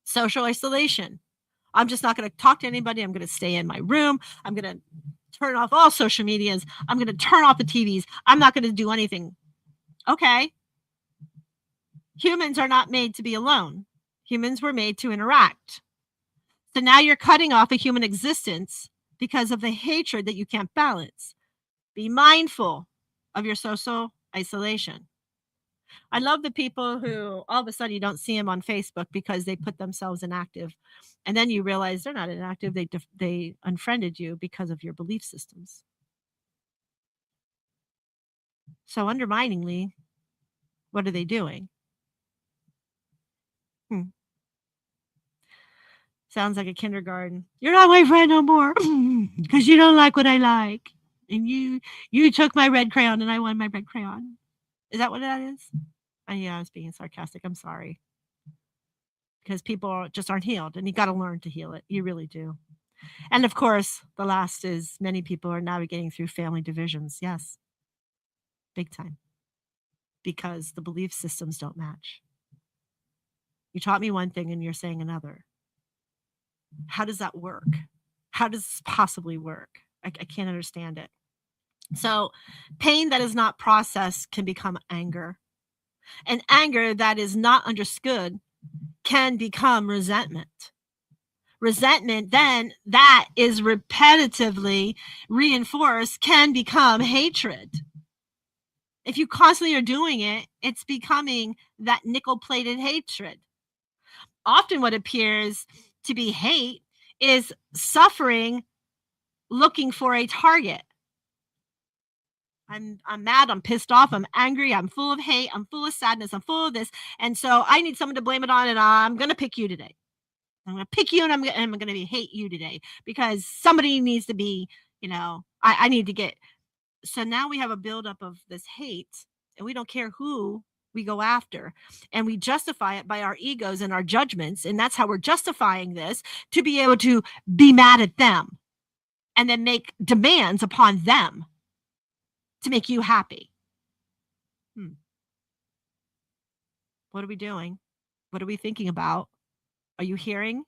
Social isolation. I'm just not going to talk to anybody. I'm going to stay in my room. I'm going to turn off all social medias. I'm going to turn off the TVs. I'm not going to do anything. Okay. Humans are not made to be alone. Humans were made to interact. So now you're cutting off a human existence because of the hatred that you can't balance. Be mindful of your social isolation. I love the people who all of a sudden you don't see them on Facebook because they put themselves inactive. And then you realize they're not inactive. They unfriended you because of your belief systems. So underminingly, what are they doing? Sounds like a kindergarten. You're not my friend no more because you don't like what I like. And you took my red crayon and I want my red crayon. Is that what that is? Yeah, I was being sarcastic. I'm sorry. Because people just aren't healed and you got to learn to heal it. You really do. And of course, the last is many people are navigating through family divisions. Yes. Big time. Because the belief systems don't match. You taught me one thing and you're saying another. How does that work? How does this possibly work? I can't understand it. So pain that is not processed can become anger. And anger that is not understood can become resentment. Resentment, then, that is repetitively reinforced, can become hatred. If you constantly are doing it, it's becoming that nickel-plated hatred. Often what appears to be hate is suffering looking for a target. I'm mad, I'm pissed off, I'm angry, I'm full of hate, I'm full of sadness, I'm full of this. And so I need someone to blame it on, and I'm going to pick you today. I'm going to pick you, and I'm going to hate you today because somebody needs to be, I need to get. So now we have a buildup of this hate, and we don't care who we go after, and we justify it by our egos and our judgments. And that's how we're justifying this, to be able to be mad at them and then make demands upon them to make you happy. What are we doing? What are we thinking about? Are you hearing?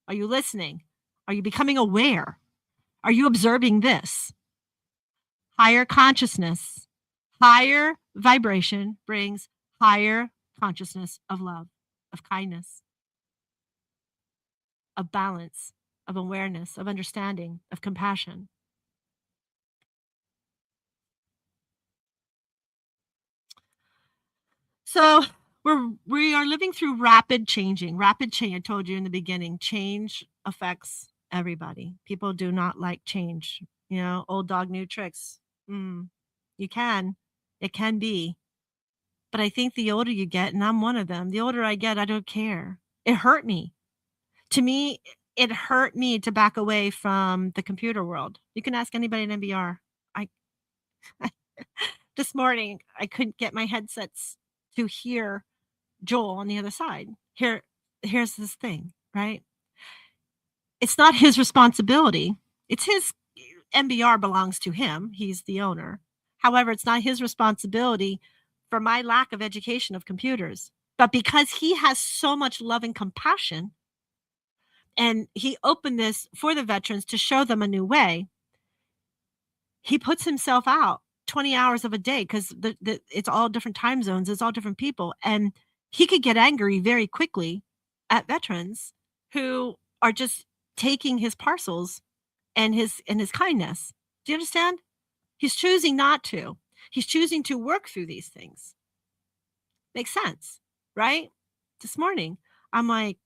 Are you listening? Are you becoming aware? Are you observing this? Higher consciousness, higher vibration brings higher consciousness of love, of kindness, of balance, of awareness, of understanding, of compassion. So we are living through rapid change. I told you in the beginning, change affects everybody. People do not like change. Old dog, new tricks. It can be. But I think the older you get, and I'm one of them, the older I get, I don't care. It hurt me. To me, it hurt me to back away from the computer world. You can ask anybody in MBR. This morning, I couldn't get my headsets to hear Joel on the other side. Here's this thing, right? It's not his responsibility. It's his. MBR belongs to him. He's the owner. However, it's not his responsibility for my lack of education of computers. But because he has so much love and compassion, and he opened this for the veterans to show them a new way, he puts himself out 20 hours of a day, because it's all different time zones, it's all different people. And he could get angry very quickly at veterans who are just taking his parcels and his kindness. Do you understand? He's choosing not to. He's choosing to work through these things. Makes sense, right? This morning, I'm like,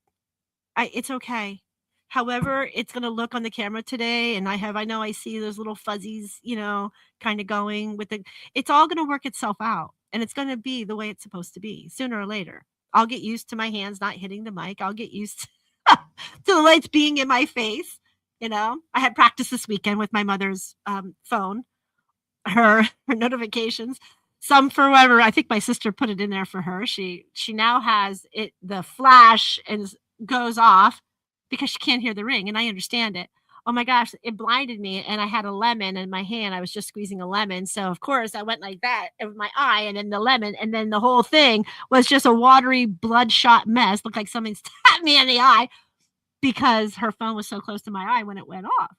it's okay. However, it's going to look on the camera today, and I know I see those little fuzzies, kind of going with it. It's all going to work itself out, and it's going to be the way it's supposed to be sooner or later. I'll get used to my hands not hitting the mic. I'll get used to the lights being in my face. I had practice this weekend with my mother's phone, her notifications. Some for whatever, I think my sister put it in there for her. She now has it, the flash, and goes off because she can't hear the ring, and I understand it. Oh my gosh, it blinded me, and I had a lemon in my hand. I was just squeezing a lemon, so of course I went like that with my eye, and then the lemon, and then the whole thing was just a watery, bloodshot mess. Looked like something stabbed me in the eye, because her phone was so close to my eye when it went off.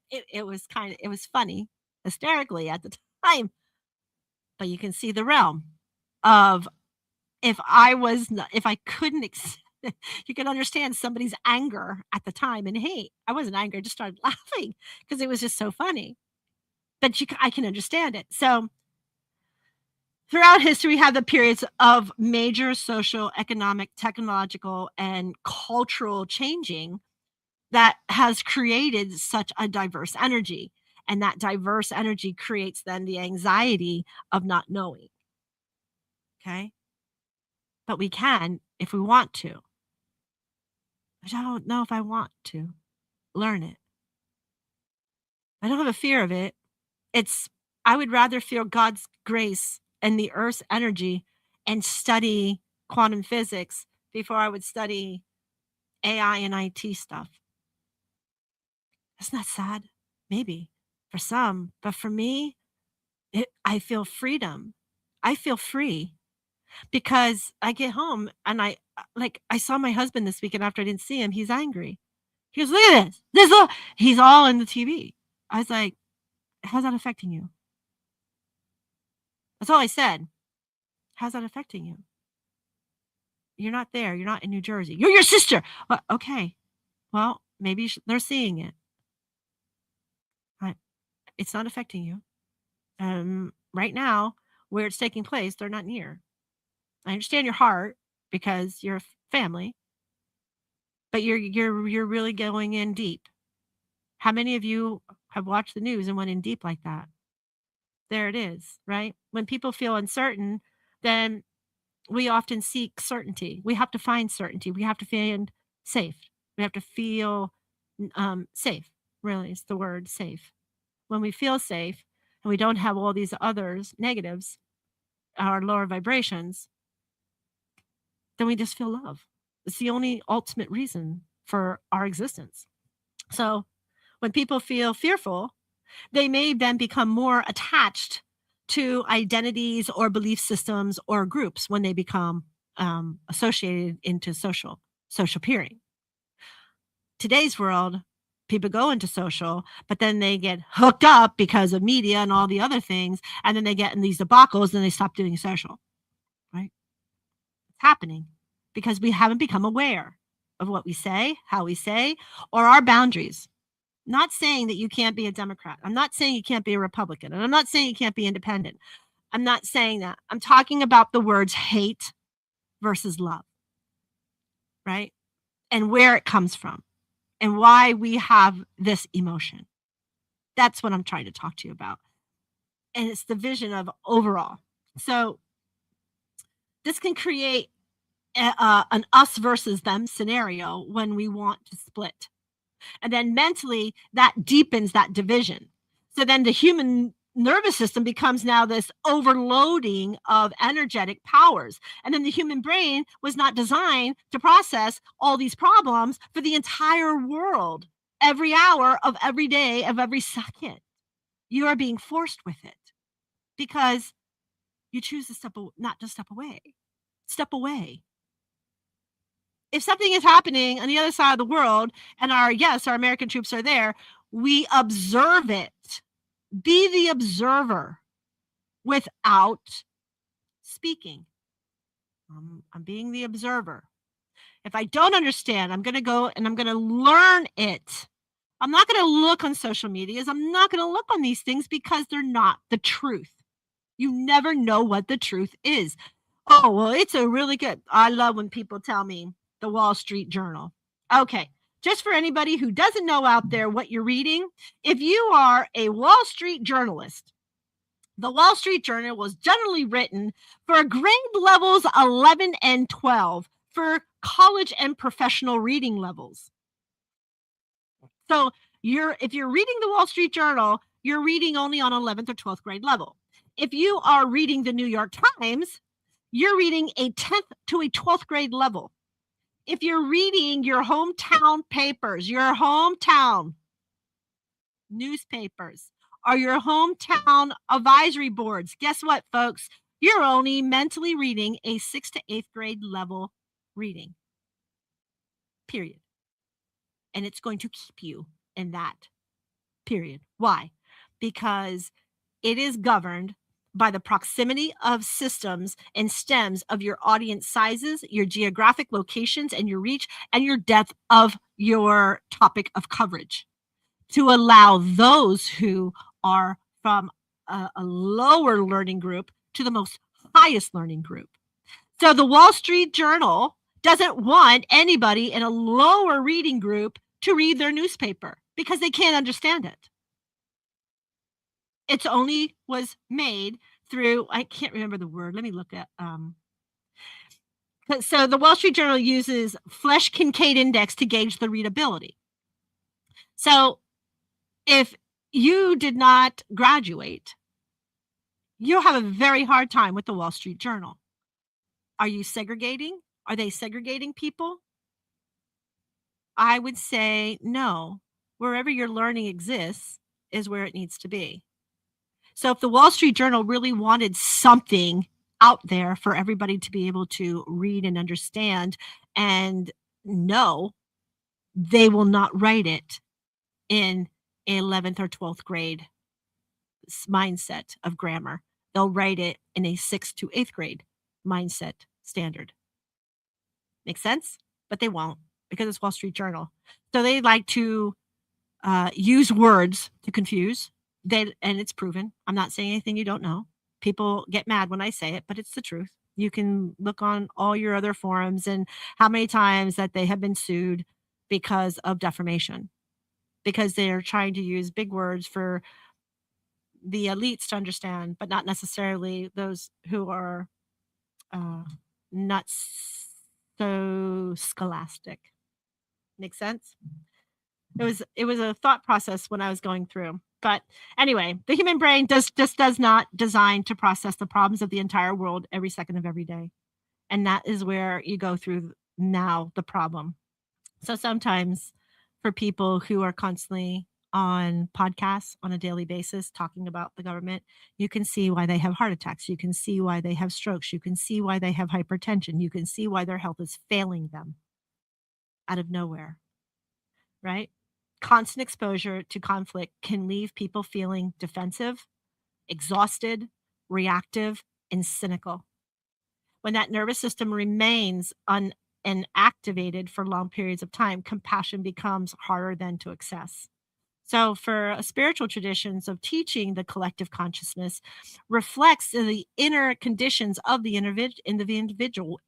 It was funny, hysterically at the time. But you can see the realm of if I couldn't, you can understand somebody's anger at the time and hate. I wasn't angry, I just started laughing because it was just so funny. But I can understand it. So throughout history, we have the periods of major social, economic, technological, and cultural changing that has created such a diverse energy. And that diverse energy creates then the anxiety of not knowing. Okay? But we can if we want to. I don't know if I want to learn it. I don't have a fear of it. I would rather feel God's grace and the earth's energy and study quantum physics before I would study AI and IT stuff. Isn't that sad? Maybe for some, but for me, I feel freedom. I feel free because I get home and I saw my husband this weekend after I didn't see him. He's angry. He goes, look at this. He's all in the TV. I was like, How's that affecting you? That's all I said. How's that affecting you? You're not there. You're not in New Jersey. You're your sister. Well, okay. Well, maybe they're seeing it. It's not affecting you. Right now, where it's taking place, they're not near. I understand your heart because you're a family, but you're really going in deep. How many of you have watched the news and went in deep like that? There it is, right? When people feel uncertain, then we often seek certainty. We have to find certainty. We have to feel safe. We have to feel safe. Really, it's the word safe. When we feel safe and we don't have all these others, negatives, our lower vibrations, then we just feel love. It's the only ultimate reason for our existence. So when people feel fearful, they may then become more attached to identities or belief systems or groups when they become associated into social peering. Today's world, people go into social, but then they get hooked up because of media and all the other things, and then they get in these debacles and they stop doing social, right? It's happening because we haven't become aware of what we say, how we say, or our boundaries. Not saying that you can't be a Democrat. I'm not saying you can't be a Republican. And I'm not saying you can't be independent. I'm not saying that. I'm talking about the words hate versus love, right? And where it comes from and why we have this emotion. That's what I'm trying to talk to you about. And it's the vision of overall. So this can create an us versus them scenario when we want to split. And then mentally, that deepens that division. So then the human nervous system becomes now this overloading of energetic powers. And then the human brain was not designed to process all these problems for the entire world, every hour of every day of every second. You are being forced with it because you choose to not just step away. Step away. If something is happening on the other side of the world and our American troops are there, we observe it. Be the observer without speaking. I'm being the observer. If I don't understand, I'm going to go and I'm going to learn it. I'm not going to look on social medias. I'm not going to look on these things because they're not the truth. You never know what the truth is. Oh, well, it's a really good. I love when people tell me the Wall Street Journal. Okay. Just for anybody who doesn't know out there what you're reading, if you are a Wall Street journalist, the Wall Street Journal was generally written for grade levels 11 and 12 for college and professional reading levels. So if you're reading the Wall Street Journal, you're reading only on 11th or 12th grade level. If you are reading the New York Times, you're reading a 10th to a 12th grade level. If you're reading your hometown papers, your hometown newspapers, or your hometown advisory boards, guess what, folks? You're only mentally reading a 6th to 8th grade level reading. Period. And it's going to keep you in that period. Why? Because it is governed by the proximity of systems and stems of your audience sizes, your geographic locations, and your reach, and your depth of your topic of coverage to allow those who are from a lower learning group to the most highest learning group. So the Wall Street Journal doesn't want anybody in a lower reading group to read their newspaper because they can't understand it. It's only was made through, I can't remember the word. Let me look at, so the Wall Street Journal uses Flesch-Kincaid Index to gauge the readability. So if you did not graduate, you'll have a very hard time with the Wall Street Journal. Are you segregating? Are they segregating people? I would say no. Wherever your learning exists is where it needs to be. So if the Wall Street Journal really wanted something out there for everybody to be able to read and understand and know, they will not write it in 11th or 12th grade mindset of grammar. They'll write it in a 6th to 8th grade mindset standard. Make sense? But they won't, because it's Wall Street Journal. So they like to use words to confuse. And it's proven. I'm not saying anything you don't know. People get mad when I say it, but it's the truth. You can look on all your other forums and how many times that they have been sued because of defamation, because they're trying to use big words for the elites to understand, but not necessarily those who are not so scholastic. Make sense? It was a thought process when I was going through. But anyway, the human brain does not design to process the problems of the entire world every second of every day. And that is where you go through now the problem. So sometimes for people who are constantly on podcasts on a daily basis talking about the government, you can see why they have heart attacks. You can see why they have strokes. You can see why they have hypertension. You can see why their health is failing them out of nowhere, right? Constant exposure to conflict can leave people feeling defensive, exhausted, reactive, and cynical. When that nervous system remains inactivated for long periods of time, compassion becomes harder than to access. So for spiritual traditions of teaching the collective consciousness reflects the inner conditions of the individual.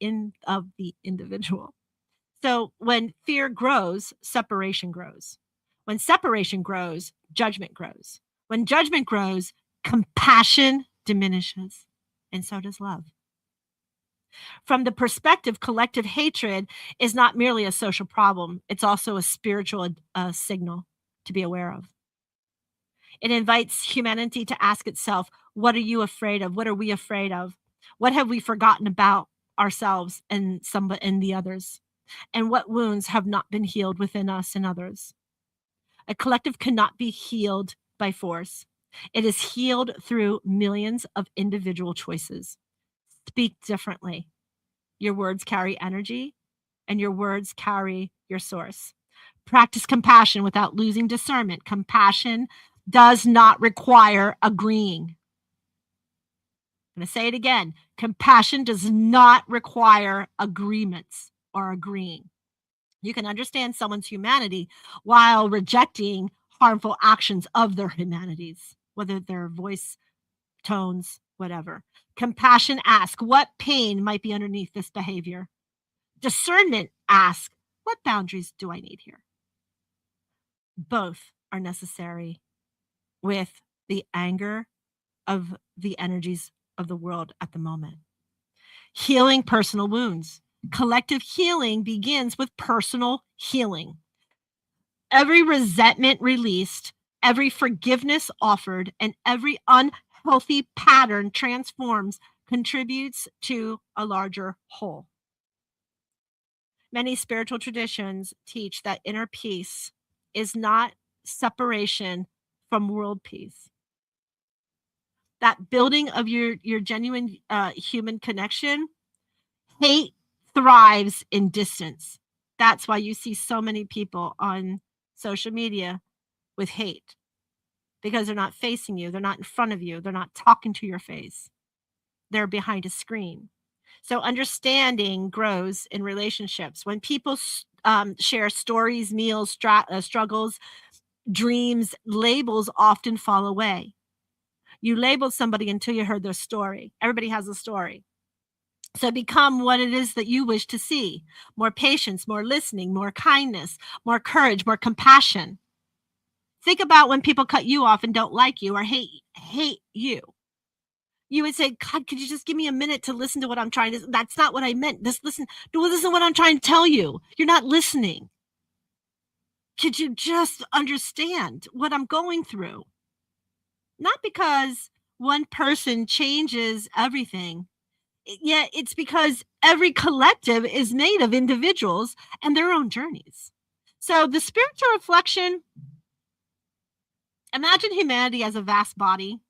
So when fear grows, separation grows. When separation grows, judgment grows. When judgment grows, compassion diminishes, and so does love. From the perspective, collective hatred is not merely a social problem. It's also a spiritual signal to be aware of. It invites humanity to ask itself, what are you afraid of? What are we afraid of? What have we forgotten about ourselves and the others? And what wounds have not been healed within us and others? A collective cannot be healed by force. It is healed through millions of individual choices. Speak differently. Your words carry energy, and your words carry your source. Practice compassion without losing discernment. Compassion does not require agreeing. I'm going to say it again. Compassion does not require agreements or agreeing. You can understand someone's humanity while rejecting harmful actions of their humanities, whether their voice tones, whatever. Compassion asks, what pain might be underneath this behavior? Discernment asks, what boundaries do I need here? Both are necessary with the anger of the energies of the world at the moment. Healing personal wounds. Collective healing begins with personal healing. Every resentment released, every forgiveness offered, and every unhealthy pattern transforms, contributes to a larger whole. Many spiritual traditions teach that inner peace is not separation from world peace. That building of your genuine human connection, hate thrives in distance. That's why you see so many people on social media with hate, because they're not facing you. They're not in front of you. They're not talking to your face. They're behind a screen. So understanding grows in relationships. When people share stories, meals, struggles, dreams, labels often fall away. You labeled somebody until you heard their story. Everybody has a story. So become what it is that you wish to see. More patience, more listening, more kindness, more courage, more compassion. Think about when people cut you off and don't like you or hate you. You would say, God, could you just give me a minute to listen to what I'm trying to, that's not what I meant. Just listen to what I'm trying to tell you. You're not listening. Could you just understand what I'm going through? Not because one person changes everything. Yeah, it's because every collective is made of individuals and their own journeys. So the spiritual reflection, imagine humanity as a vast body.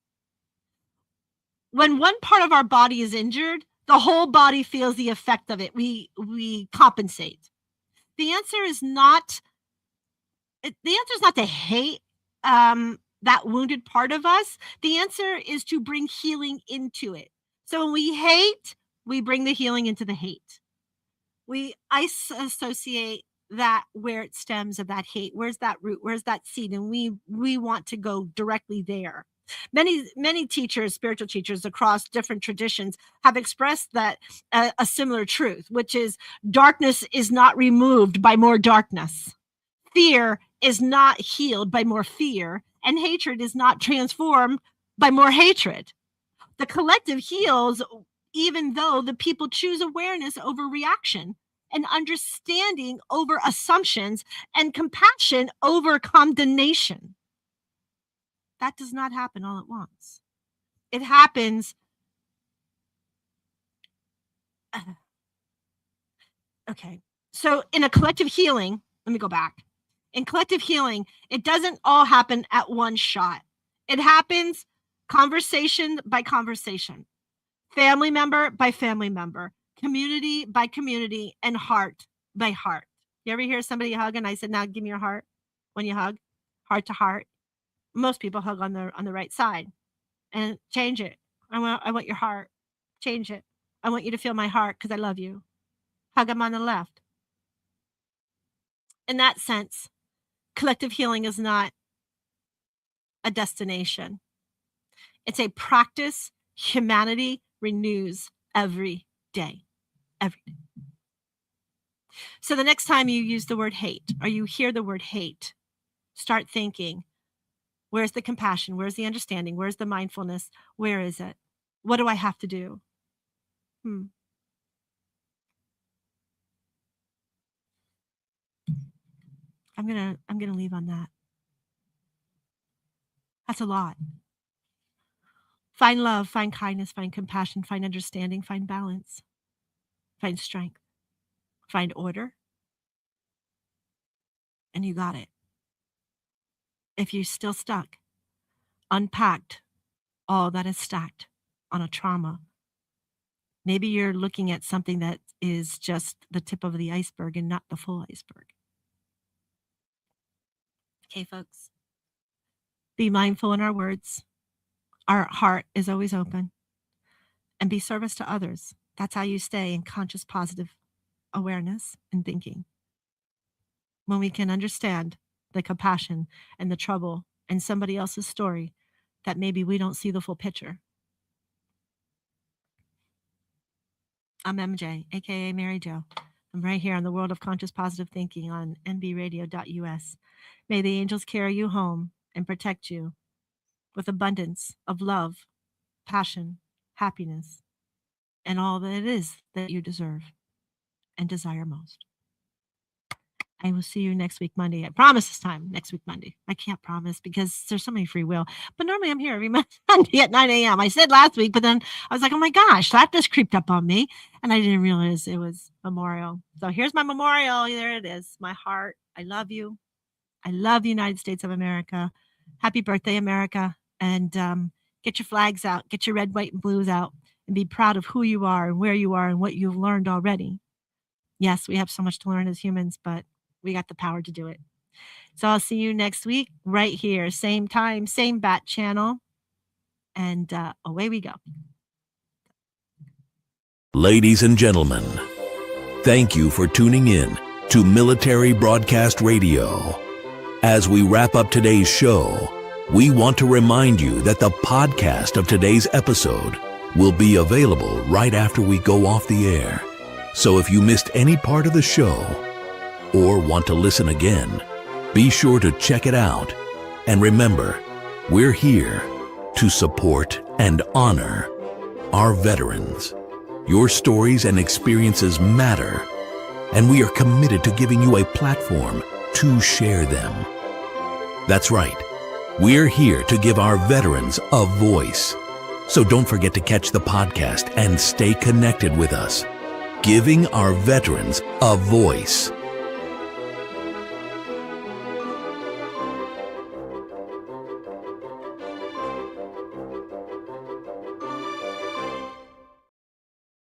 When one part of our body is injured, the whole body feels the effect of it. We compensate. The answer is not to hate. that wounded part of us? The answer is to bring healing into it. So when we hate, we bring the healing into the hate. We associate that where it stems of that hate. Where's that root? Where's that seed? And we want to go directly there. Many teachers, spiritual teachers across different traditions have expressed that a similar truth, which is darkness is not removed by more darkness. Fear is not healed by more fear, and hatred is not transformed by more hatred. The collective heals even though the people choose awareness over reaction, and understanding over assumptions, and compassion over condemnation. That does not happen all at once. It happens. Okay. So in a collective healing, let me go back. In collective healing, it doesn't all happen at one shot. It happens conversation by conversation, family member by family member, community by community, and heart by heart. You ever hear somebody hug and I said, now give me your heart when you hug, heart to heart? Most people hug on the right side, and change it. I want your heart. Change it. I want you to feel my heart because I love you. Hug them on the left. In that sense, collective healing is not a destination. It's a practice humanity renews every day. Every day. So the next time you use the word hate, or you hear the word hate, start thinking, where's the compassion? Where's the understanding? Where's the mindfulness? Where is it? What do I have to do? I'm gonna leave on that. That's a lot. Find love, find kindness, find compassion, find understanding, find balance, find strength, find order, and you got it. If you're still stuck, unpacked all that is stacked on a trauma, maybe you're looking at something that is just the tip of the iceberg and not the full iceberg. Okay, folks, be mindful in our words. Our heart is always open, and be service to others. That's how you stay in conscious, positive awareness and thinking. When we can understand the compassion and the trouble and somebody else's story, that maybe we don't see the full picture. I'm MJ, aka Mary Jo. I'm right here on the World of Conscious Positive Thinking on mbradio.us. May the angels carry you home and protect you with abundance of love, passion, happiness, and all that it is that you deserve and desire most. I will see you next week, Monday. I promise this time, next week, Monday. I can't promise because there's so many free will. But normally I'm here every Monday at 9 a.m. I said last week, but then I was like, oh my gosh, that just creeped up on me. And I didn't realize it was memorial. So here's my memorial. There it is. My heart. I love you. I love the United States of America. Happy birthday, America. And get your flags out. Get your red, white, and blues out. And be proud of who you are and where you are and what you've learned already. Yes, we have so much to learn as humans, but we got the power to do it. So I'll see you next week right here. Same time, same bat channel. And away we go. Ladies and gentlemen, thank you for tuning in to Military Broadcast Radio. As we wrap up today's show, we want to remind you that the podcast of today's episode will be available right after we go off the air. So if you missed any part of the show or want to listen again, be sure to check it out. And remember, we're here to support and honor our veterans. Your stories and experiences matter, and we are committed to giving you a platform to share them. That's right. We're here to give our veterans a voice. So don't forget to catch the podcast and stay connected with us. Giving our veterans a voice.